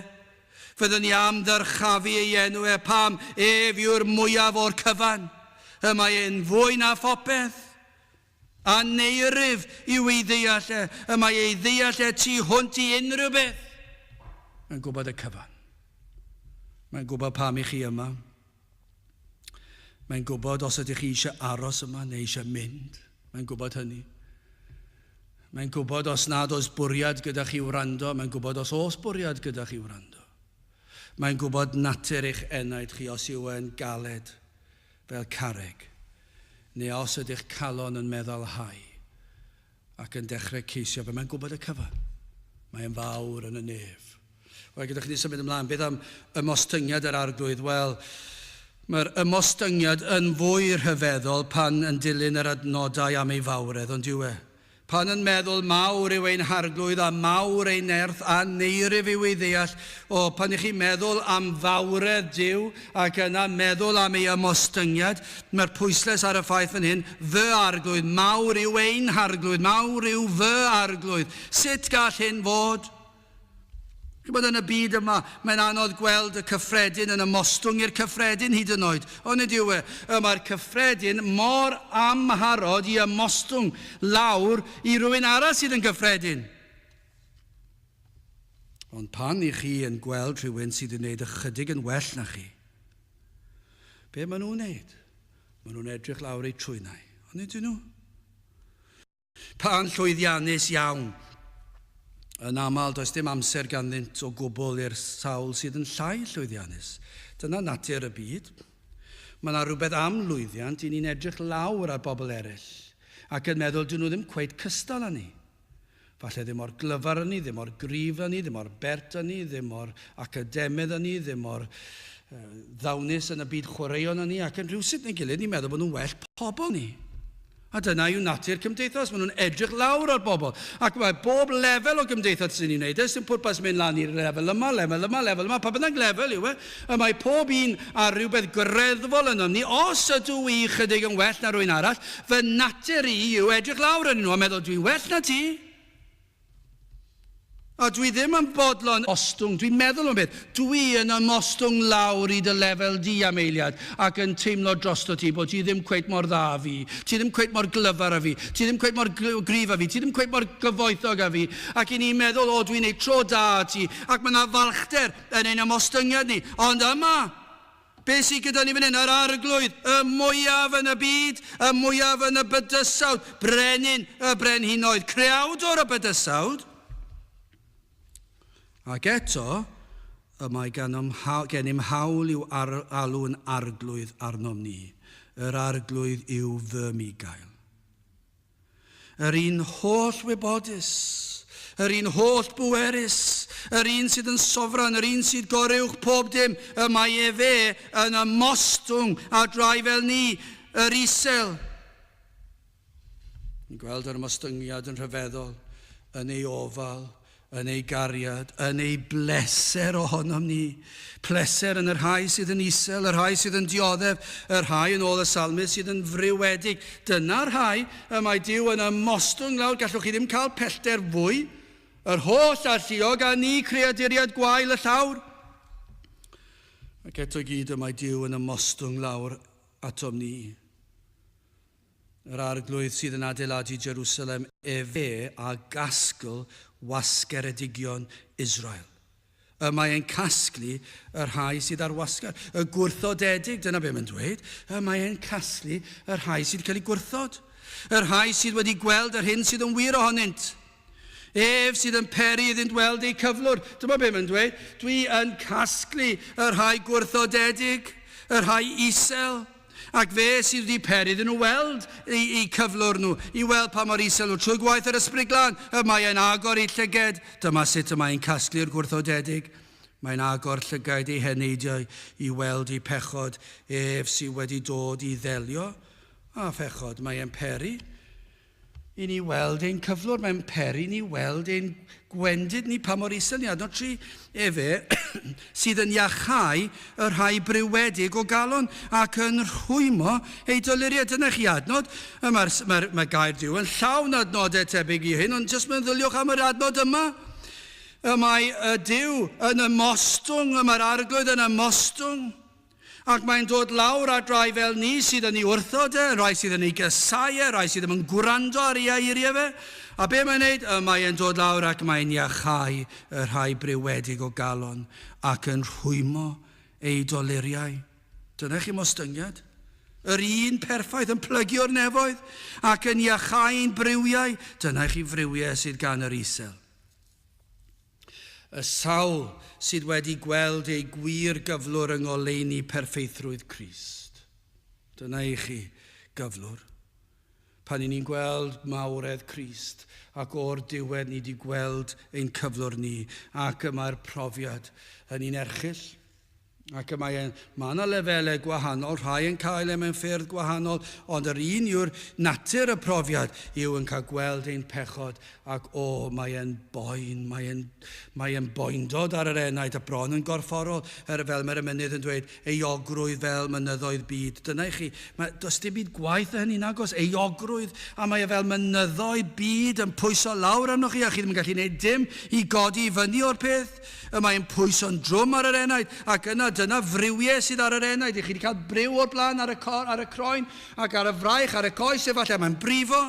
Fyddwn ni am ddyrchafu ei enw e, pam ef yw'r mwyaf o'r cyfan. Mae e'n fwy na phopeth. A neirif yw ei ddeall e. Mae ei ddeall e tu hwnt i unrhyw beth. Mae'n gwybod y cyfan. Mae'n gwybod pam i chi yma. Mae'n gwybod os ydych chi eisiau aros yma neu eisiau mynd. Mae'n gwybod hynny. Mae'n gwybod os nad oes bwriad gyda chi wrando. Mae'n gwybod os oes bwriad gyda chi wrando. Mae'n gwybod natur eich enaid chi os yw e'n galed fel carreg, neu os ydych calon yn meddwl hai ac yn dechrau ceisio fe. Mae'n gwybod y cyfan. Mae'n fawr yn y nef. Wel, gyda chi symud ymlaen, beth am ymostyngiad yr arglwydd? Wel, mae'r ymostyngiad yn fwy rhyfeddol pan yn dilyn yr adnodau am ei fawredd, ond yw e? Pan yn meddwl mawr yw ein harglwydd a mawr ein nerth a neirif yw ei ddeall, pan ych chi'n meddwl am fawredd Duw ac yna meddwl am ei ymostyngiad, mae'r pwysles ar y ffaith fan hyn, fy arglwydd, mawr yw ein harglwydd, mawr yw fy arglwydd. Sut gall hyn fod? Bod yn y byd yma, mae'n anodd gweld y cyffredin yn ymostwng i'r cyffredin hyd yn oed. Ond ydyw e, mae'r cyffredin mor amharod i ymostwng lawr i rywun arall sydd yn gyffredin. Ond pan i chi yn gweld rhywun sydd yn gwneud ychydig yn well na chi, be maen nhw'n wneud? Maen nhw'n edrych lawr eu trwynau. Ond ydyn nhw? Pan llwyddiannus iawn, yn aml, does dim amser ganddynt o gwbl i'r sawl sydd yn llai llwyddiannus. Dyna natur y byd. Mae yna rhywbeth am lwyddiant i ni'n edrych lawr ar bobl eraill ac yn meddwl dyn nhw ddim cweith cystal â ni. Falle ddim o'r glyfar â ni, ddim o'r grif â ni, ddim o'r bert â ni, ddim o'r academydd â ni, ddim o'r ddawnus yn y byd chwaraeon â ni, ac yn rhywsut neu gilydd ni'n meddwl bod nhw'n well pobl ni. A dyna yw natur cymdeithas. Maen nhw'n edrych lawr ar bobl. Ac mae bob lefel o gymdeithas sy'n ni'n gwneud. Dim pwrpas mynd lan i'r lefel yma, lefel yma. Pa bynnag lefel yw e. Mae pob un ar rhywbeth greddfol yn ni. Os ydw i chydig yn well na rwy'n arall, fy natur i yw edrych lawr yn nhw a meddwl, dwi'n well na ti. A dwi ddim yn bodlon ostwng, dwi'n meddwl am beth, dwi yn ymostwng lawr i dy lefel di am eiliad ac yn teimlo drosto ti bod ti ddim cweit mor dda a fi, ti ddim cweit mor glyfar a fi, ti ddim cweit mor gryf a fi, ti ddim cweit mor gyfoethog a fi, ac i ni'n meddwl, dwi'n neud tro da a ti, ac mae yna falchder yn ein ymostyngiad ni, ond yma, be sydd gyda ni fan hyn, yr arglwydd, y mwyaf yn y byd, y mwyaf yn y bydysawd, brenin y brenhinoedd, creawdwr y bydysawd. Ac eto, mae gennym hawl i'w alw'n arglwydd arnom ni. Yr arglwydd yw fy migael. Yr un holl wybodus, yr un holl bwerus, yr un sydd yn sofran, yr un sydd goruwch pob dim, mae fe yn ymostwng a drai fel ni, yr isel. Ni'n gweld yr ymostyngiad yn rhyfeddol, yn ei ofal, yn ei gariad, yn ei bleser ohonom ni. Pleser yn yr rhai sydd yn isel, yr rhai sydd yn dioddef, yr rhai yn ôl y salmys sydd yn frywedig. Dyna'r rhai mae Duw yn ymostwng lawr, gallwch chi ddim cael pellter fwy, yr holl alluog a ni creaduriad gwael y llawr. Ac eto gyd mae Duw yn ymostwng lawr atom ni. Yr arglwydd sydd yn adeiladu Jerusalem, efe a gasgl wasgeredigion Israel. Mae e'n casglu y rhai sydd ar wasgar. Y gwrthodedig, dyna be mae'n dweud, mae e'n casglu y rhai sydd cael ei gwrthod. Y rhai sydd wedi gweld yr hyn sydd yn wir ohonynt. Ef sydd yn peri iddynt weld ei cyflwr. Dyma be mae'n dweud. Dwi yn casglu y rhai gwrthodedig, y rhai isel, ac fe sydd wedi peri iddyn nhw weld i cyflwr nhw, i weld pa mor isel nhw. Trwy gwaith yr ysbryd glân, mae'n agor i llyged. Dyma sut mae'n casglu'r gwrthodedig. Mae'n agor llyged ei heneidiau i weld i pechod ef sydd wedi dod i ddelio. A phechod, mae'n peri i ni weld ein cyflwr, mae'n peri i ni weld ein gwendid ni pa mor isel ni. Adnod 3, efe sydd yn iachau y rhai brywedig o galon ac yn rhwymo ei doluriad. Dyna chi adnod. Mae gair Duw yn llawn adnodau tebyg i hyn, ond jyst meddyliwch am yr adnod yma. Mae Duw yn ymostwng, mae'r arglwydd yn ymostwng, ac mae'n dod lawr a drai fel ni sydd yn ei wrthod rai sydd yn ei gysau rai sydd yn gwrando ar ei eiriau fe. A be mae'n neud? Mae'n dod lawr ac mae'n iachau y rhai brywedig o galon ac yn rhwymo ei doluriau. Dyna chi mostyngiad. Yr un perffaith yn plygio'r nefoedd ac yn iachau'n brywiau. Dyna chi frywiau sydd gan yr isel. Y sawl sydd wedi gweld ei gwir gyflwr yng ngoleuni perffeithrwydd Crist. Dyna i chi gyflwr. pan ni'n gweld mawredd Crist, ac o'r diwedd ni wedi gweld ein cyflwr ni, ac yma'r profiad yn un erchyll. Ac mae yna lefelau gwahanol, rhai yn cael mewn ffyrdd gwahanol, ond yr un yw'r natur y profiad yw yn cael gweld ein pechod, ac mae e'n boen, mae e'n boendod ar yr enaid, a bron yn gorfforol, fel mae'r mynydd yn dweud, euogrwydd fel mynyddoedd byd. Dyna i chi, does dim byd gwaith hynny'n agos, euogrwydd, a mae fel mynyddoedd byd yn pwyso lawr arnoch chi, a chi ddim yn gallu gwneud dim i godi i fyny o'r peth. Mae'n pwyso'n drwm ar yr enaid, ac dyna friwiau sydd ar yr enaid. I chi wedi cael briw o'r blaen ar y croen, ac ar y fraich, ar y coes, efallai mae'n brifo.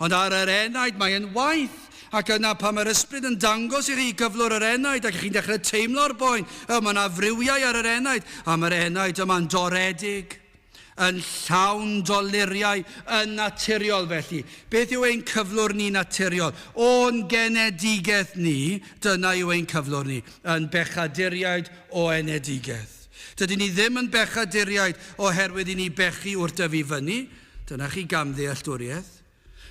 Ond ar yr enaid mae'n waith, ac yna pan mae'r ysbryd yn dangos i chi gyflwr yr enaid, ac chi'n dechrau teimlo'r boen, mae yna friwiau ar yr enaid, a mae'r enaid yma'n doredig, yn llawn doluriau yn naturiol felly. Beth yw ein cyflwr ni naturiol? O'n genedigaeth ni, dyna yw ein cyflwr ni, yn bechaduriaid o enedigaeth. Dydyn ni ddim yn bechaduriaid oherwydd i ni bechu wrth dyfu fyny. Dyna chi gamddealltwriaeth.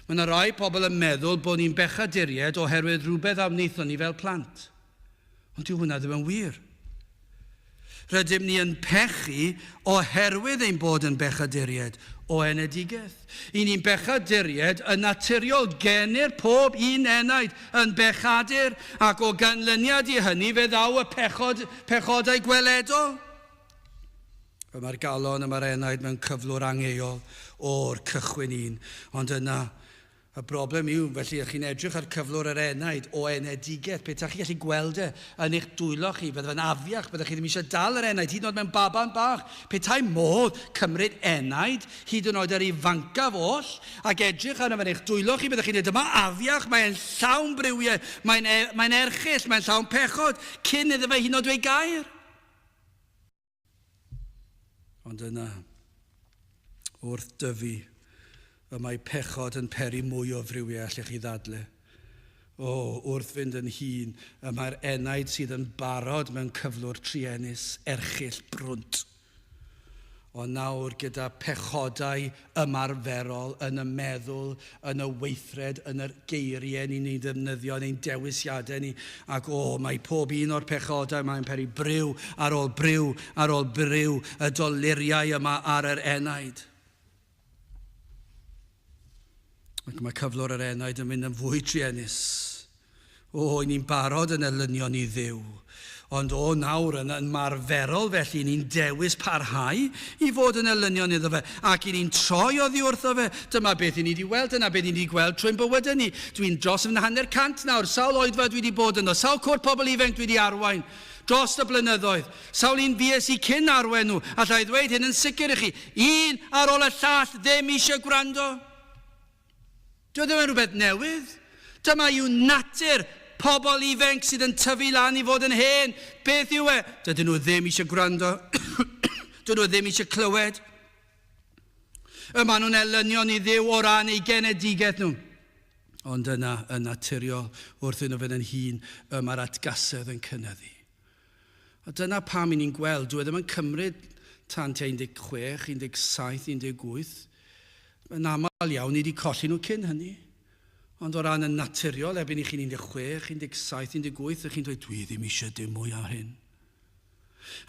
Mae yna rai pobl yn meddwl bod ni'n bechaduriaid oherwydd rhywbeth am wnaethon ni fel plant. Ond dyw hwnna ddim yn wir. Rydym ni yn pechu oherwydd ein bod yn bechaduriaid o enedigaeth. I ni'n bechaduriaid yn naturiol gennyr pob un enaid yn bechadur, ac o ganlyniad i hynny fe ddaw y pechodau gweledol. Mae'r galon yma'r enaid mewn cyflwr angheuol o'r cychwyn un, ond yna y broblem yw, felly chi'n edrych ar cyflwr yr enaid o enedigaeth, beth chi gallu gweld yn eich dwylo chi, byddai fe'n afiach, byddai chi ddim eisiau dal yr enaid, hyd yn oed mewn baban bach. Petai modd cymryd enaid, hyd yn oed ar ei fancaf oll, ac edrych arno fe'n eich dwylo chi, byddai chi'n dweud, yma afiach, mae'n llawn briwiau, mae'n erchyll, mae'n llawn pechod, cyn iddo fe hyd yn oed dweud gair. Ond yna, wrth dyfu, mae pechod yn peri mwy o friwiau allech chi ddadle. Wrth fynd yn hun, mae'r enaid sydd yn barod mewn cyflwr trienus, erchyll, brwnt. Ond nawr gyda pechodau ymarferol yn y meddwl, yn y weithred, yn y geiriau ni'n ei ddefnyddio, yn ein dewisiadau ni, ac mae pob un o'r pechodau, mae'n peri briw ar ôl briw ar ôl briw, y doluriau yma ar yr enaid. Ac mae cyflwr yr enaid yn mynd yn fwy trienus. Ni'n barod yn elynion i Dduw. Ond nawr yn marferol felly ni'n dewis parhau i fod yn elynion iddo fe. Ac i ni'n troi oddi wrtho fe. Dyma beth i ni wedi weld, dyna beth i ni wedi gweld trwy'n bywydau ni. Dwi'n dros yn 100 nawr, sawl oedfa dwi wedi bod yno, sawl cwrt pobl ifanc dwi wedi arwain. Dros y blynyddoedd, sawl un fues i cyn arwain nhw. Allai ddweud hyn yn sicr i chi, un ar ôl y llall ddim eisiau gwrando. Dyw ddim yn rhywbeth newydd. Dyma yw natur pobl ifanc sydd yn tyfu lan i fod yn hen. Beth yw e? Dydyn nhw ddim eisiau gwrando. Dydyn nhw ddim eisiau clywed. Maen nhw'n elynion i Dduw o ran ei genedigaeth nhw. Ond yna, yn naturiol, wrth nhw fydd yn hun, mae'r atgasedd yn cynyddu. A dyna pam i ni'n gweld, dwi ddim yn cymryd tant 16, 17, 18. Yn aml iawn, ni wedi colli nhw cyn hynny. Ond o ran yn naturiol, ebyn i chi'n 16, 17, 18, chi'n dweud, dwi ddim eisiau dim mwy ar hyn.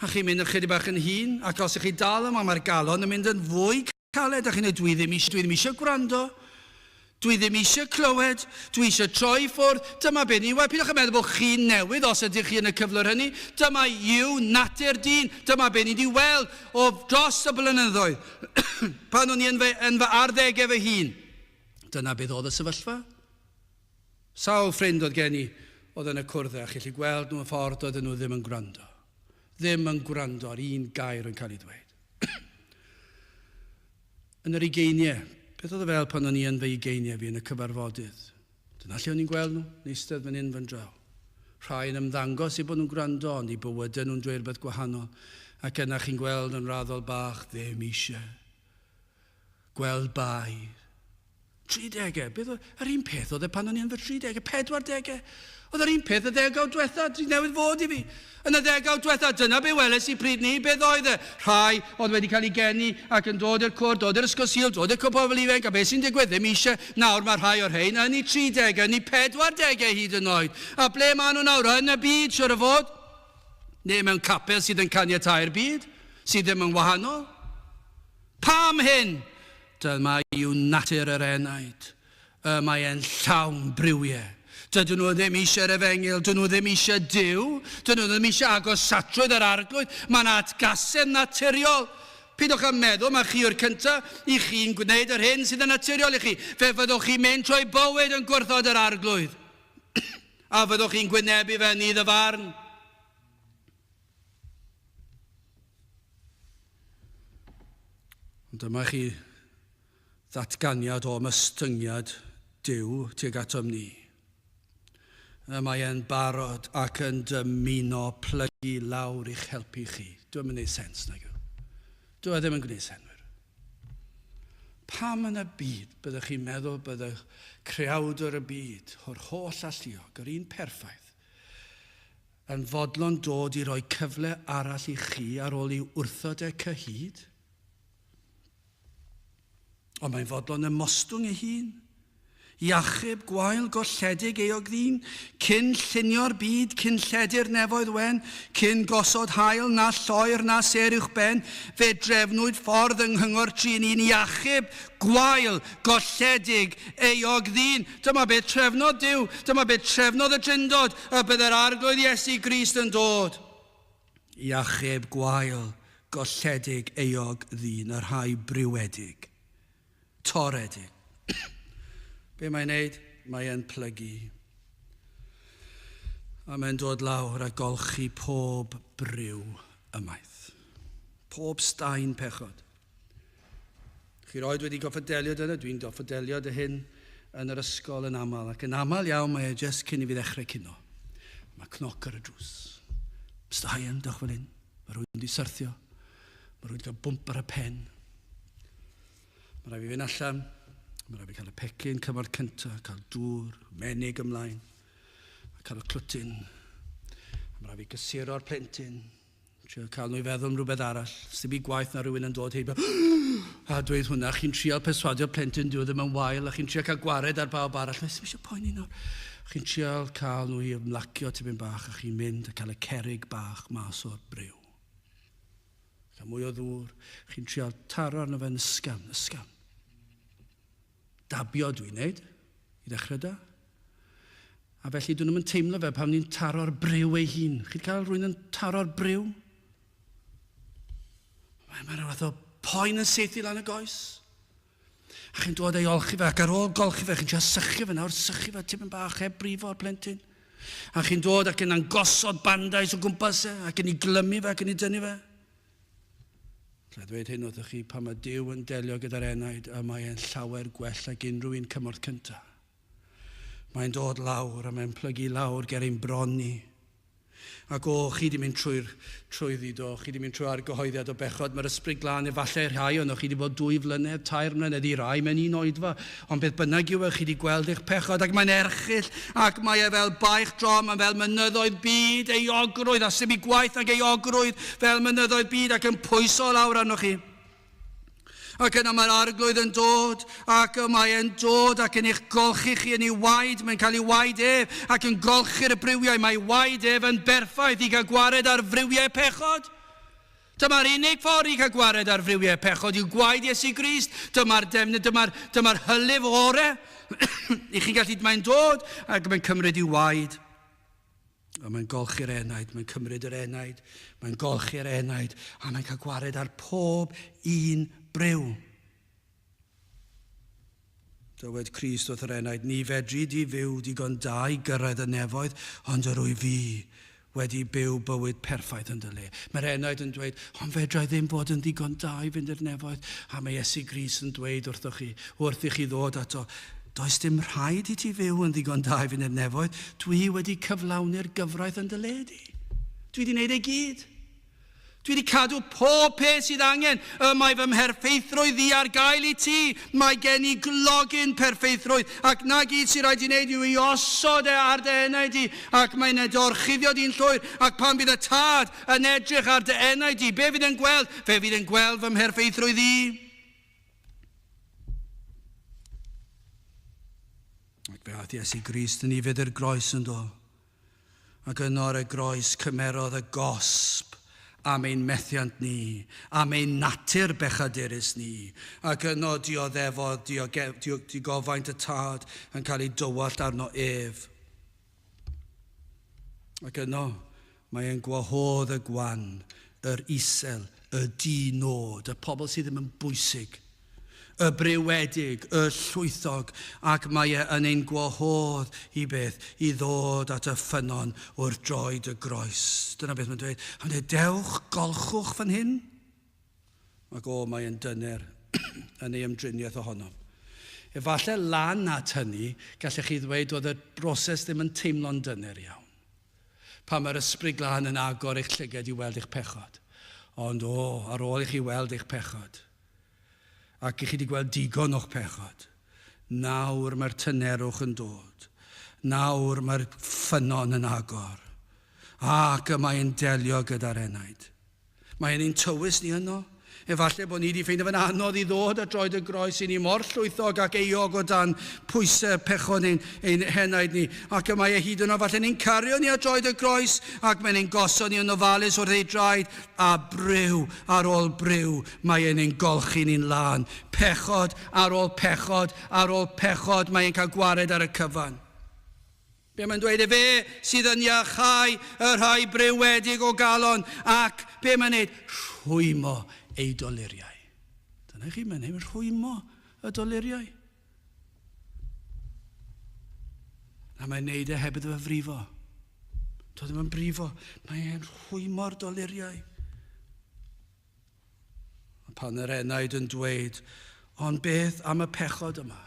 A chi'n mynd ychydig bach yn hun, ac os ych chi dal yma, mae'r galon yn mynd yn fwy caled, a chi'n dweud, dwi ddim eisiau gwrando, dwi ddim eisiau clywed, dwi eisiau troi ffwrdd. Dyma beth ni, pidwch yn meddwl bod chi'n newydd os ydych chi yn y cyflwr hynny. Dyma yw natur dyn. Dyma beth ni wedi weld o dros y blynyddoedd. Pan o'n i yn fy arddegau fy hun. Dyna beth oedd y sefyllfa. Sawl ffrind oedd gen i oedd yn y cwrdd a chi'n gweld nhw'n ffordd oedd nhw ddim yn gwrando. Ddim yn gwrando ar un gair yn cael ei ddweud. Yn yr ugeiniau, beth oedd y fel pan o'n i yn fy ugeiniau fi yn y cyfarfodydd? Dyna lle o'n i'n gweld nhw, neistedd fan hyn fan draw. Rhai yn ymddangos i bod nhw'n gwrando, ond i bywydau nhw'n dweud rhywbeth gwahanol. Ac yna chi'n gweld yn raddol bach, ddim eisiau. Gweld bai. 30, beth yr un peth oedd e pan o'n i yn fy 30, 40. Oedd yr un peth y 10 diwetha, dwi newydd fod i fi. Yn y 10 diwetha, dyna be weles i pryd ni, beth oedd e? Rhai oedd wedi cael ei geni ac yn dod i'r cwr, dod i'r ysgol Sul, dod i'r pobl ifanc, a beth sy'n digwydd ddim eisiau. Nawr mae rhai o'r rhain yn ei 30, yn ei 40 hyd yn oed. A ble maen nhw nawr yn y byd, siwr o fod? Neu mewn capel sydd yn caniatáu'r byd, sydd ddim yn wahanol. Pam hyn? Dyma yw natur yr enaid. Mae e'n llawn briwiau. Dydyn nhw ddim eisiau'r efengil, dydyn nhw ddim eisiau Duw, dydyn nhw ddim eisiau agos satrwydd yr arglwydd. Mae'n atgasedd naturiol. Pidwch yn meddwl, mae chi yw'r cyntaf i chi'n gwneud yr hyn sydd yn naturiol i chi. Fe fyddwch chi'n mynd trwy bywyd yn gwrthod yr arglwydd. A fyddwch chi'n gwynebu fe ni ddyfarn. Dyma chi ddatganiad o mystyngiad Duw tuag atom ni. Mae e'n barod ac yn dymuno plygu lawr i'ch helpu chi. Dwi'n gwneud sens nag yw. Dwi'n ddim yn gwneud senwyr. Pam yn y byd byddwch chi'n meddwl byddwch creawdwr y byd, o'r holl alluog, yr un perffaith, yn fodlon dod i roi cyfle arall i chi ar ôl i wrthod e cyhyd? Ond mae'n fodlon ymostwng ei hun, iachub gwael golledig eog ddyn, cyn llunio'r byd, cyn lledu'r nefoedd wen, cyn gosod hael na lloer na ser uwch ben, fe drefnwyd ffordd yng nghyngor trin un iachub gwael golledig eog ddyn. Dyma beth trefnod Duw, dyma beth trefnod y Drindod, y byddai'r arglwydd Iesu Grist yn dod. Iachub gwael golledig eog ddyn, yr rhai briwedig, toredig. Be mae'n neud? Mae e'n plygu. A mae'n dod lawr a golchi pob briw ymaith. Pob staen pechod. Chi roed wedi goffa delio dyna, dwi'n goffa delio dy hyn yn yr ysgol yn aml. Ac yn aml iawn mae e jyst cyn i fi ddechrau cuno. Mae cnoc ar y drws. Staen, dych fel hyn. Mae rhywun wedi syrthio. Mae rhywun wedi cael bwmp ar y pen. Mae rhaid fi fynd allan. Mae rhaid fi cael y pecyn cymorth cyntaf, cael dŵr, menig ymlaen, a cael y clwtyn. Mae rhaid fi gysuro'r plentyn, trio cael nhw i feddwl am rhywbeth arall. Sdim i gwaith na rhywun yn dod heibio, a dweud hwnna, chi'n trio perswadio'r plentyn, dwi ddim yn wael, a chi'n trio cael gwared ar bawb arall. Nes ddim eisiau poeni nawr. Chi'n trio cael nhw i ymlacio tipyn bach, a chi'n mynd a cael y cerig bach mas o'r briw. Cael mwy o ddŵr, chi'n trio taro arno fe'n ysgam. Dabio dwi'n neud, i ddechrau da. A felly dwi'n yn teimlo fe pan ni'n taro'r briw ei hun. Chi'n cael rhywun yn taro'r briw? Mae'n rhywbeth o poen yn seithi lan y goes. A chi'n dod ei olchi fe, ac ar ôl golchi fe, chi'n trio sychu fe nawr, sychu fe tipyn bach heb brifo o'r plentyn. A chi'n dod ac yn angosod bandais o gwmpas e, ac yn ei glymu fe, ac yn ei dynnu fe. Tra dweud hyn wrthych chi, pan mae Duw yn delio gyda'r enaid, a mae e'n llawer gwell ag unrhyw un cymorth cyntaf. Mae'n dod lawr a mae'n plygu lawr ger ein bron ni. Ac chi di mynd trwyddi do, chi di mynd trwy argyhoeddiad o bechod. Mae'r ysbryd glân efallai rhai ond chi di bod 2 flynedd, 3 mlynedd i rai mewn un oedfa. Ond beth bynnag yw chi di gweld eich pechod ac mae'n erchyll ac mae e fel baich drom a fel mynyddoedd byd euogrwydd a sy'n ei gwaith ac euogrwydd fel mynyddoedd byd ac yn pwyso lawr arnoch chi. Ac yna mae'r arglwydd yn dod, ac mae e'n dod ac yn eich golchi chi yn ei waed. Mae'n cael ei waed ef ac yn golchi'r briwiau. Mae waed ef yn berffaith i gael gwared ar friwiau pechod. Dyma'r unig ffordd i cael gwared ar friwiau pechod yw gwaed Iesu Grist. Dyma'r hylif ore. I chi'n gallu, mae'n dod ac mae'n cymryd ei waed. A mae'n golchi'r enaid, mae'n cymryd yr enaid, mae'n golchi'r enaid, a mae'n cael gwared ar pob un briw. Dywed Crist wrth yr enaid, ni fedri di fyw digon da i gyrraedd y nefoedd, ond yr wyf fi wedi byw bywyd perffaith yn dy le. Mae'r enaid yn dweud, ond fedrai ddim fod yn digon da i fynd i'r nefoedd, a mae Iesu Grist yn dweud wrth i chi ddod ato, does dim rhaid i ti fyw yn ddigon da i fynd i'r nefoedd. Dwi wedi cyflawni'r gyfraith yn dy le di. Dwi wedi gwneud ei gyd. Dwi wedi cadw pob peth sydd angen. Mae fy mherffeithrwydd i ar gael I ti. Mae gen I glogyn perfeithrwydd. Ac na gyd sy'n rhaid I wneud yw I osod ar dy enau di. Ac mae'n edorchuddio di'n llwyr. Ac pan bydd y tad yn edrych ar dy enau di, be fydd yn gweld? Fe fydd yn gweld fy mherffeithrwydd I. Ac fe ath Iesu Grist yn I fydd yr groes yn do. Ac yno ar y groes cymerodd y gosb am ein methiant ni, am ein natur bechadurus ni. Ac yno dioddefodd, digofaint y tad yn cael ei dywallt arno ef. Ac yno mae e'n gwahodd y gwan, yr isel, y dinod, y pobl sydd ddim yn bwysig, y brewedig, y llwythog, ac mae e yn ein gwahodd I beth, I ddod at y ffynon wrth droed y groes. Dyna beth mae'n dweud. Mae'n dweud, dewch, golchwch fan hyn. Ac mae e'n dyner yn ei ymdriniaeth ohonom. Efallai lan at hynny, gallech chi ddweud oedd y broses ddim yn teimlo'n dyner iawn. Pan mae'r ysbryd glân yn agor eich llyged I weld eich pechod. Ond ar ôl I chi weld eich pechod, ac I chi wedi gweld digon o'ch pechod, nawr mae'r tynerwch yn dod. Nawr mae'r ffynon yn agor. Ac mae'n delio gyda'r enaid. Mae'n ein tywys ni yno. Efallai bod ni wedi ffeindio fe'n anodd I ddod a droed y groes I ni mor llwythog ac eog o dan pwysau pechod ein henaid ni. Ac mae hyd yn oed falle ni'n cario ni a droed y groes ac mae'n ein gosod ni yn ofalus wrth ei draed a bryw ar ôl bryw mae e'n ein golchi ni'n lan. Pechod ar ôl pechod ar ôl pechod mae e'n cael gwared ar y cyfan. Be mae'n dweud fe sydd yn iachau y rhai brewedig o galon ac be mae'n neud? Rhwymo ei doluriau. Dyna chi mae'n neud, rhwymo y doluriau. A mae'n neud e heb iddo fe frifo. Doedd ddim yn brifo. Mae'n rhwymo'r doluriau. A pan yr enaid yn dweud, ond beth am y pechod yma?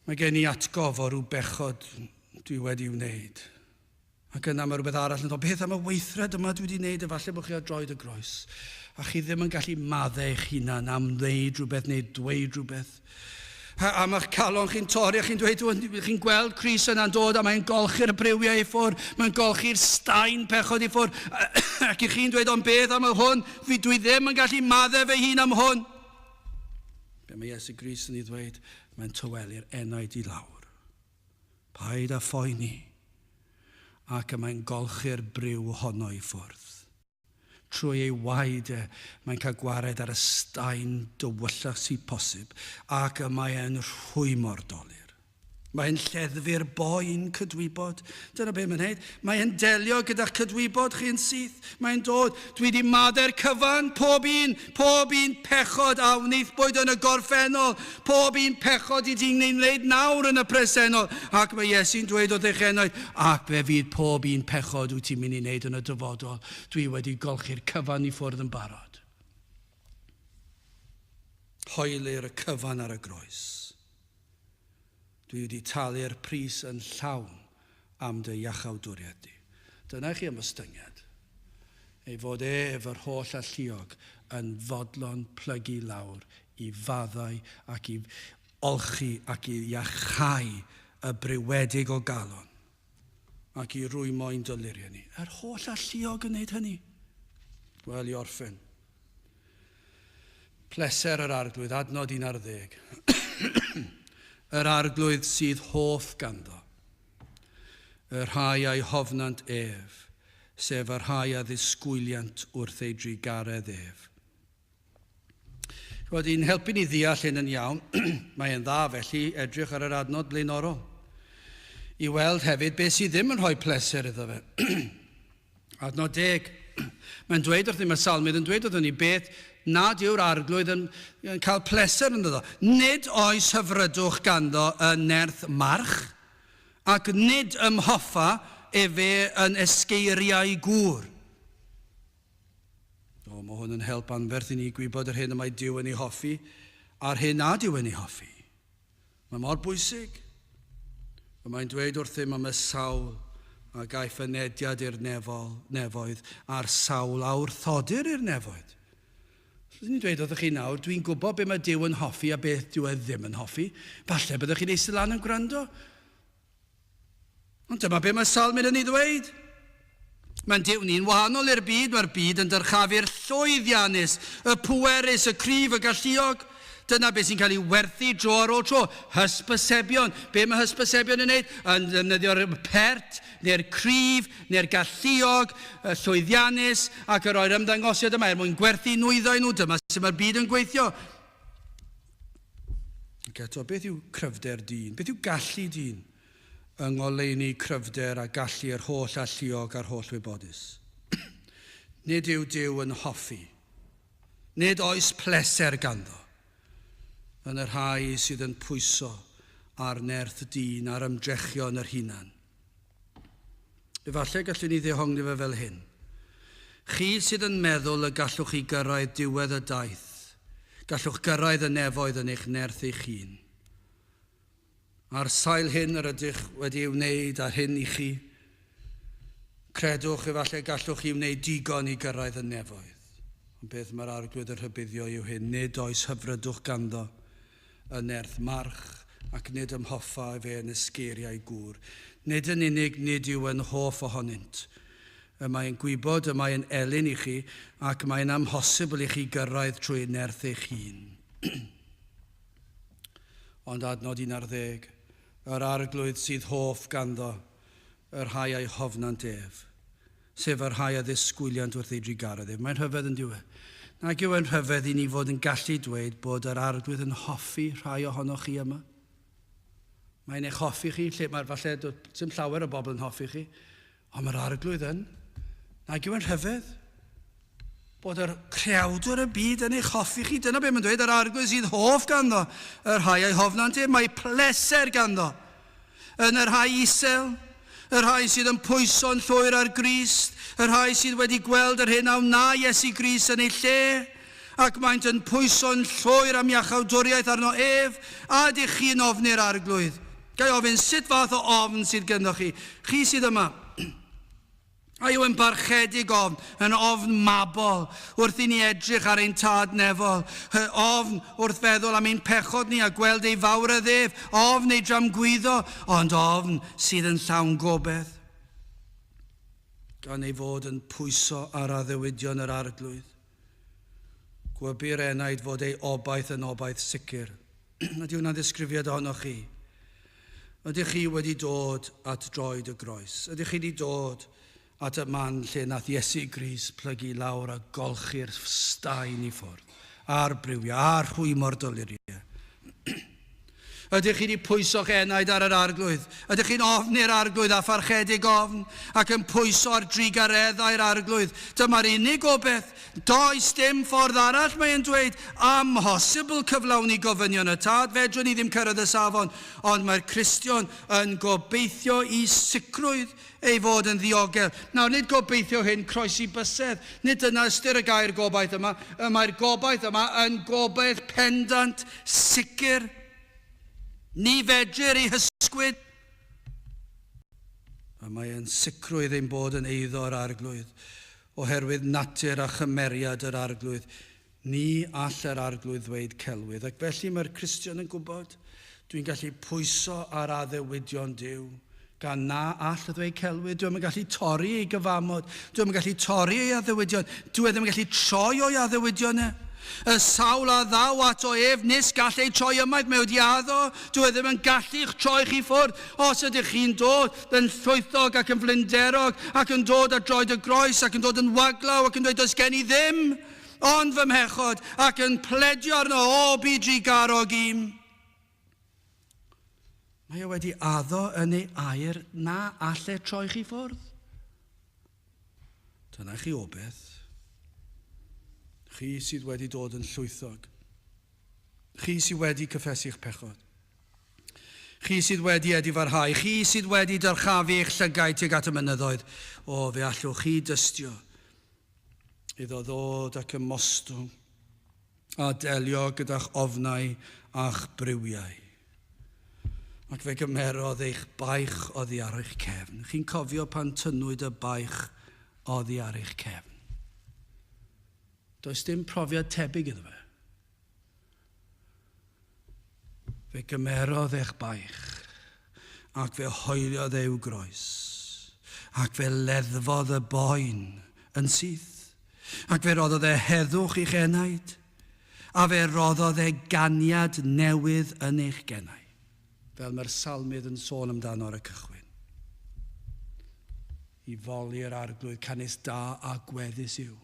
Mae gen I atgofo rhyw bechod dwi wedi wneud. Ac yna mae rhywbeth arall yn dod. Beth am y weithred yma dwi wedi wneud, efallai bod chi ar droed y groes. A chi ddim yn gallu maddau eich hunan am wneud rhywbeth neu dweud rhywbeth. Am eich calon chi'n torri a chi'n dweud, chi'n gweld Cris yna'n dod a mae'n golchi'r briwiau I ffwrdd, mae'n golchi'r staen pechod I ffwrdd. Ac chi'n dweud, ond beth am hwn, dwi ddim yn gallu maddau fe hun am hwn. Be mae Iesu Grist yn ei ddweud, mae'n tywelu'r enaid I lawr. Paid â phoeni. Ac mae'n golchi'r briw honno I ffwrdd. Trwy ei waed mae'n cael gwared ar y staen dywyllach sy'n posib, ac mae'n rhwymo'r dolir. Mae'n lleddfu'r boen cydwybod. Dyna be mae'n neud. Mae'n delio gyda'ch cydwybod chi'n syth. Mae'n dod, dwi wedi maddau'r cyfan, pob un pechod a wneithbwyd yn y gorffennol, pob un pechod I ti'n wneud nawr yn y presennol. Ac mae Iesu'n dweud wrth eich enaid, ac fe fydd pob un pechod wyt ti'n mynd I wneud yn y dyfodol. Dwi wedi golchi'r cyfan I ffwrdd yn barod. Hoelir y cyfan ar y groes. Dwi wedi talu'r pris yn llawn am dy iachawdwriaeth di. Dyna chi am ystyngiad. Ei fod efo'r holl alluog yn fodlon plygu lawr I faddau ac I olchi ac I iachau y brewedig o galon ac I rwymo ein doluriau ni. Yr holl alluog yn neud hynny. Wel, I orffen. Pleser yr Arglwydd, adnod 11. Yr arglwydd sydd hoff ganddo, y rhai a'i hofnant ef, sef y rhai a ddisgwyliant wrth ei drigaredd ef. Bod hi'n helpu ni ddeall hyn yn iawn, mae'n dda felly edrych ar yr adnod blaenorol. I weld hefyd beth sydd ddim yn rhoi pleser iddo fe. Adnod 10. Mae'n dweud wrth ni, mae'r salmydd yn dweud wrth ni beth nad yw'r arglwydd yn cael pleser yn ddo. Nid oes hyfrydwch ganddo y nerth march, ac nid ymhoffa fe yn esgeiriau gŵr. Mae hwn yn help anferth I ni gwybod yr hyn y mae Dyw yn ei hoffi, a'r hyn nad yw yn ei hoffi. Mae mor bwysig. Mae'n dweud wrthym am y sawl a gaeth fynediad i'r nefoedd a'r sawl a wrthodir i'r nefoedd. Rydyn ni'n dweud wrthych chi nawr, dwi'n gwybod beth mae Duw yn hoffi a beth dyw e ddim yn hoffi. Falle byddwch chi'n eistedd lan yn gwrando. Ond dyma beth mae Salmyn yn ei ddweud. Mae'n Duw ni'n wahanol i'r byd, mae'r byd yn dyrchafu'r llwyddiannus, y pwerus, y cryf, y galluog. Dyna beth sy'n cael ei werthu dro ar ôl tro. Hysbysebion. Be mae hysbysebion yn gwneud? Yn ddefnyddio'r pert, neu'r cryf, neu'r galluog, y llwyddiannus, ac yr oer ymddangosiad yma mwyn gwerthu nwyddau nhw. Dyma sy'n mae'r byd yn gweithio. Ac eto, beth yw cryfder dyn? Beth yw gallu dyn? Yng ngoleuni cryfder a gallu'r holl alluog a'r holl wybodus. Nid yw Duw yn hoffi. Nid oes pleser ganddo. Yn yr rhai sydd yn pwyso ar nerth dyn a'r ymdrechion yr hunan. Efallai gallwn ni ddehongli fe fel hyn. Chi sydd yn meddwl y gallwch chi gyrraedd diwedd y daith, gallwch gyrraedd y nefoedd yn eich nerth eich hun. Ar sail hyn yr ydych wedi ei wneud ar hyn i chi, credwch efallai gallwch chi wneud digon i gyrraedd y nefoedd. Ond beth mae'r arglwydd yn rhybuddio yw hyn, nid oes hyfrydwch ganddo y nerth march ac nid ymhoffa i fe yn ysgeiriau gŵr. Nid yn unig nid yw yn hoff ohonynt. Mae'n gwybod y mae'n elyn i chi ac mae'n amhosibl i chi gyrraedd trwy nerth eich hun. Ond adnod 11, yr arglwydd sydd hoff ganddo, yr rhai a'i hofnant ef, sef yr rhai a ddisgwyliant wrth ei drigaredd ef. Mae'n rhyfedd yn diwedd. Nag yw e'n rhyfedd i ni fod yn gallu dweud bod yr arglwydd yn hoffi rhai ohonoch chi yma. Mae'n eich hoffi chi, lle mae'r falle, dim llawer o bobl yn hoffi chi, ond mae'r arglwydd yn. Nag yw e'n rhyfedd bod yr creawdwr y byd yn eich hoffi chi. Dyna beth mae'n dweud, yr arglwydd sydd hoff ganddo, yr rhai a'i hofnant ef, mae pleser ganddo. Yn yr rhai isel, yr rhai sydd yn pwyso'n llwyr ar Grist, yr rhai sydd wedi gweld yr hyn a wna Iesu Grist yn ei lle, ac maent yn pwyso'n llwyr am iachawdwriaeth arno ef, a dych chi'n ofni'r arglwydd. Gai ofyn sut fath o ofn sydd gyda chi? Chi sydd yma. A yw yn barchedig ofn, yn ofn mabol, wrth i ni edrych ar ein tad nefol, ofn wrth feddwl am ein pechod ni a gweld ei fawr y ddef, ofn ei dramgwyddo, ond ofn sydd yn llawn gobeith. Gan ei fod yn pwyso ar addewidion yr arglwydd. Gwybyr enaid fod ei obaith yn obaith sicr. Ydy hwnna'n ddisgrifiad ohonoch chi? Ydych chi wedi dod at droed y groes? Ydych chi wedi dod at y man lle nath Iesu Grist plygu lawr a golchi'r staen i ffwrdd, a'r briwia, a'r rhwymo'r dyliriau? Ydych chi wedi pwyso'ch enaid ar yr arglwydd? Ydych chi'n ofni'r arglwydd a pharchedig ofn ac yn pwyso ar drigareddau'r arglwydd? Dyma'r unig o beth. Does dim ffordd arall, mae'n dweud, amhosibl cyflawni gofynion y tad. Fedrwn ni ddim cyrraedd y safon, ond mae'r Cristion yn gobeithio i sicrwydd ei fod yn ddiogel. Nawr, nid gobeithio hyn croesi bysedd. Nid dyna ystyr y gair gobaith yma. Mae'r gobaith yma yn gobaith pendant, sicr. Ni fedrir ei hysgwyd. A mae e'n sicrwydd ein bod yn eiddo'r arglwydd, oherwydd natur a chymeriad yr arglwydd. Ni all yr arglwydd ddweud celwydd. Ac felly mae'r Cristion yn gwybod, dwi'n gallu pwyso ar addewidion Duw, gan na all ddweud celwydd. Dwi'n gallu torri ei gyfamod. Dwi'n gallu torri ei addewidion. Dwi ddim yn gallu troi o'i addewidion e. Y sawl a ddaw ato ef, nis gall ei troi ymaith mewn diaddo. Dwi ddim yn gallu'ch troi chi ffwrdd. Os ydych chi'n dod yn llwythog ac yn flinderog ac yn dod at droed y groes ac yn dod yn waglaw ac yn dweud does gen I ddim ond fy mhechod ac yn pledio arno o byd garog im. Mae e wedi addo yn ei air na all e troi chi ffwrdd. Dyna chi obeth. Chi sydd wedi dod yn llwythog. Chi sydd wedi cyffesu'ch pechod. Chi sydd wedi edifarhau. Chi sydd wedi dyrchafu eich llygau tuag at y mynyddoedd. O, fe allwch chi dystio iddo ddod ac ymostwng a delio gyda'ch ofnau a'ch briwiau. Ac fe gymerodd eich baich oddi ar eich cefn. Chi'n cofio pan tynnwyd y baich oddi ar eich cefn. Does dim profiad tebyg iddo fe. Fe gymerodd eich baich, ac fe hoeliodd i'w groes, ac fe leddfodd y boen yn syth, ac fe roddodd e heddwch i'ch enaid, a fe roddodd e ganiad newydd yn eich genau, fel mae'r salmydd yn sôn amdano ar y cychwyn. I foli'r arglwydd canis da a gweddus yw.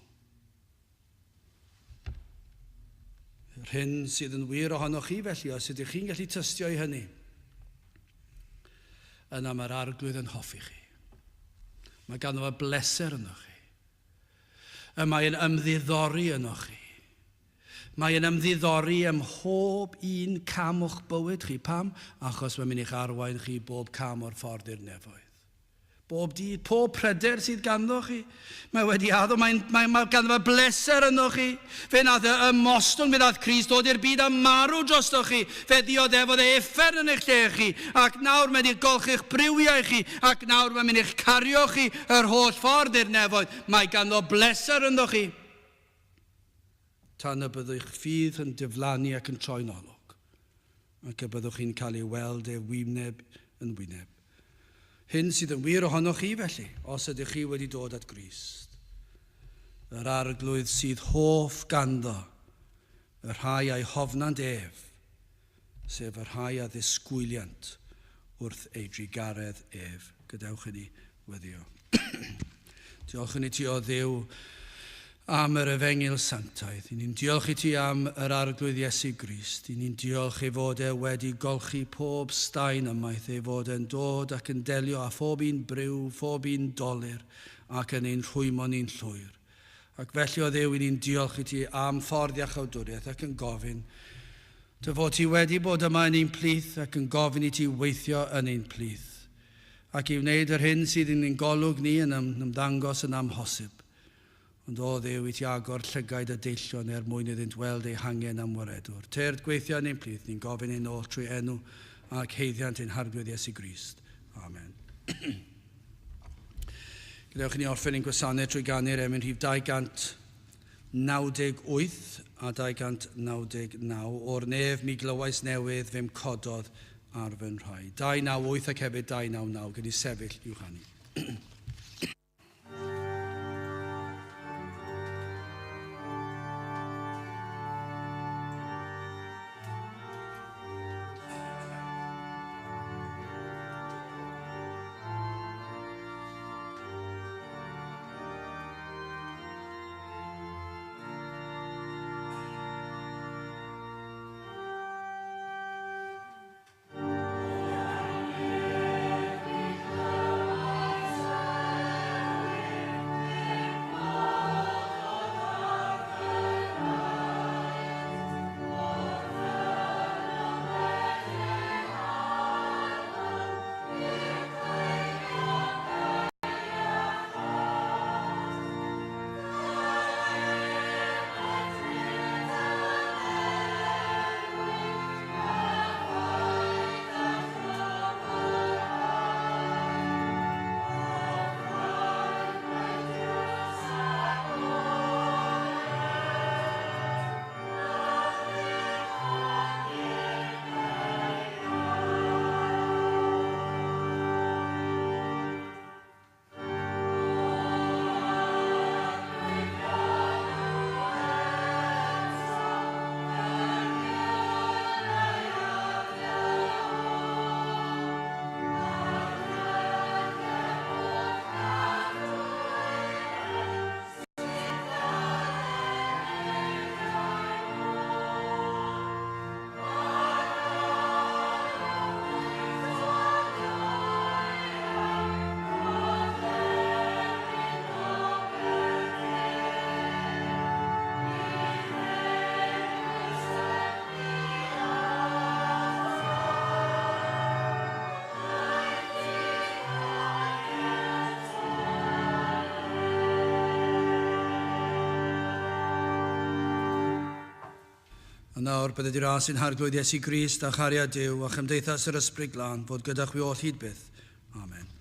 Yr hyn sydd yn wir ohonoch chi felly, os ydych chi'n gallu tystio i hynny, yna mae'r arglwydd yn hoffi chi. Mae ganddo fe bleser yno chi. Mae'n ymddiddori yno chi. Mae'n ymddiddori ym mhob un cam o'ch bywyd chi. Pam? Achos mae'n mynd i'ch arwain chi bob cam o'r ffordd i'r nefoedd. Bob dydd, pob pryder sydd ganddo chi. Mae wedi addo, mae ganddo fe bleser yno chi. Fe nath ymostwng, fe nath Crist dod i'r byd a marw drosto chi. Fe dioddefodd e effer yn eich lle chi. Ac nawr mae'n eich golch eich briwiau chi. Ac nawr mae'n mynd i'ch cario chi yr holl ffordd i'r nefoedd. Mae ganddo bleser yno chi. Tan y byddwch ffydd yn diflannu ac yn troi'n olwg. Ac y byddwch chi'n cael ei weld e wyneb yn wyneb. Hyn sydd yn wir ohonoch chi felly, os ydych chi wedi dod at Grist. Yr arglwydd sydd hoff ganddo, y rhai a'i hofnant ef, sef y rhai a ddisgwyliant wrth ei drigaredd ef. Gadewch i ni weddio. Diolch i ni ti o Dduw am yr efengil sanctaidd. I ni'n diolch i ti am yr arglwydd Iesu Grist. I ni'n diolch ei fod e wedi golchi pob staen ymaith, ei fod e'n dod ac yn delio a phob un briw, phob un dolir, ac yn ein rhwymo'n un llwyr. Ac felly o Dduw, i ni'n diolch i ti am ffordd iachawdwriaeth ac yn gofyn dy fod ti wedi bod yma yn ein plith ac yn gofyn i ti weithio yn ein plith. Ac i wneud yr hyn sydd yn ein golwg ni yn ymddangos yn amhosib. Ond o Dduw i ti agor llygaid y deillion mwyn iddynt weld ei hangen am waredwr. Tyrd gweithio yn ein plith, ni'n gofyn ein ôl trwy enw ac heiddiant ein Arglwydd Iesu Grist. Amen. Gadewch i ni orffen ein gwasanaeth trwy ganu'r emyn rhif 298 a 299. O'r nef mi glywais newydd fe'n cododd ar fy nrhai. 298 ac hefyd 299, gyda sefyll i'w chanu. A nawr bydde di ras yn Arglwydd Iesu Grist a chariad Duw a chymdeithas yr ysbryd glân fod gyda chwi o hyd byth. Amen.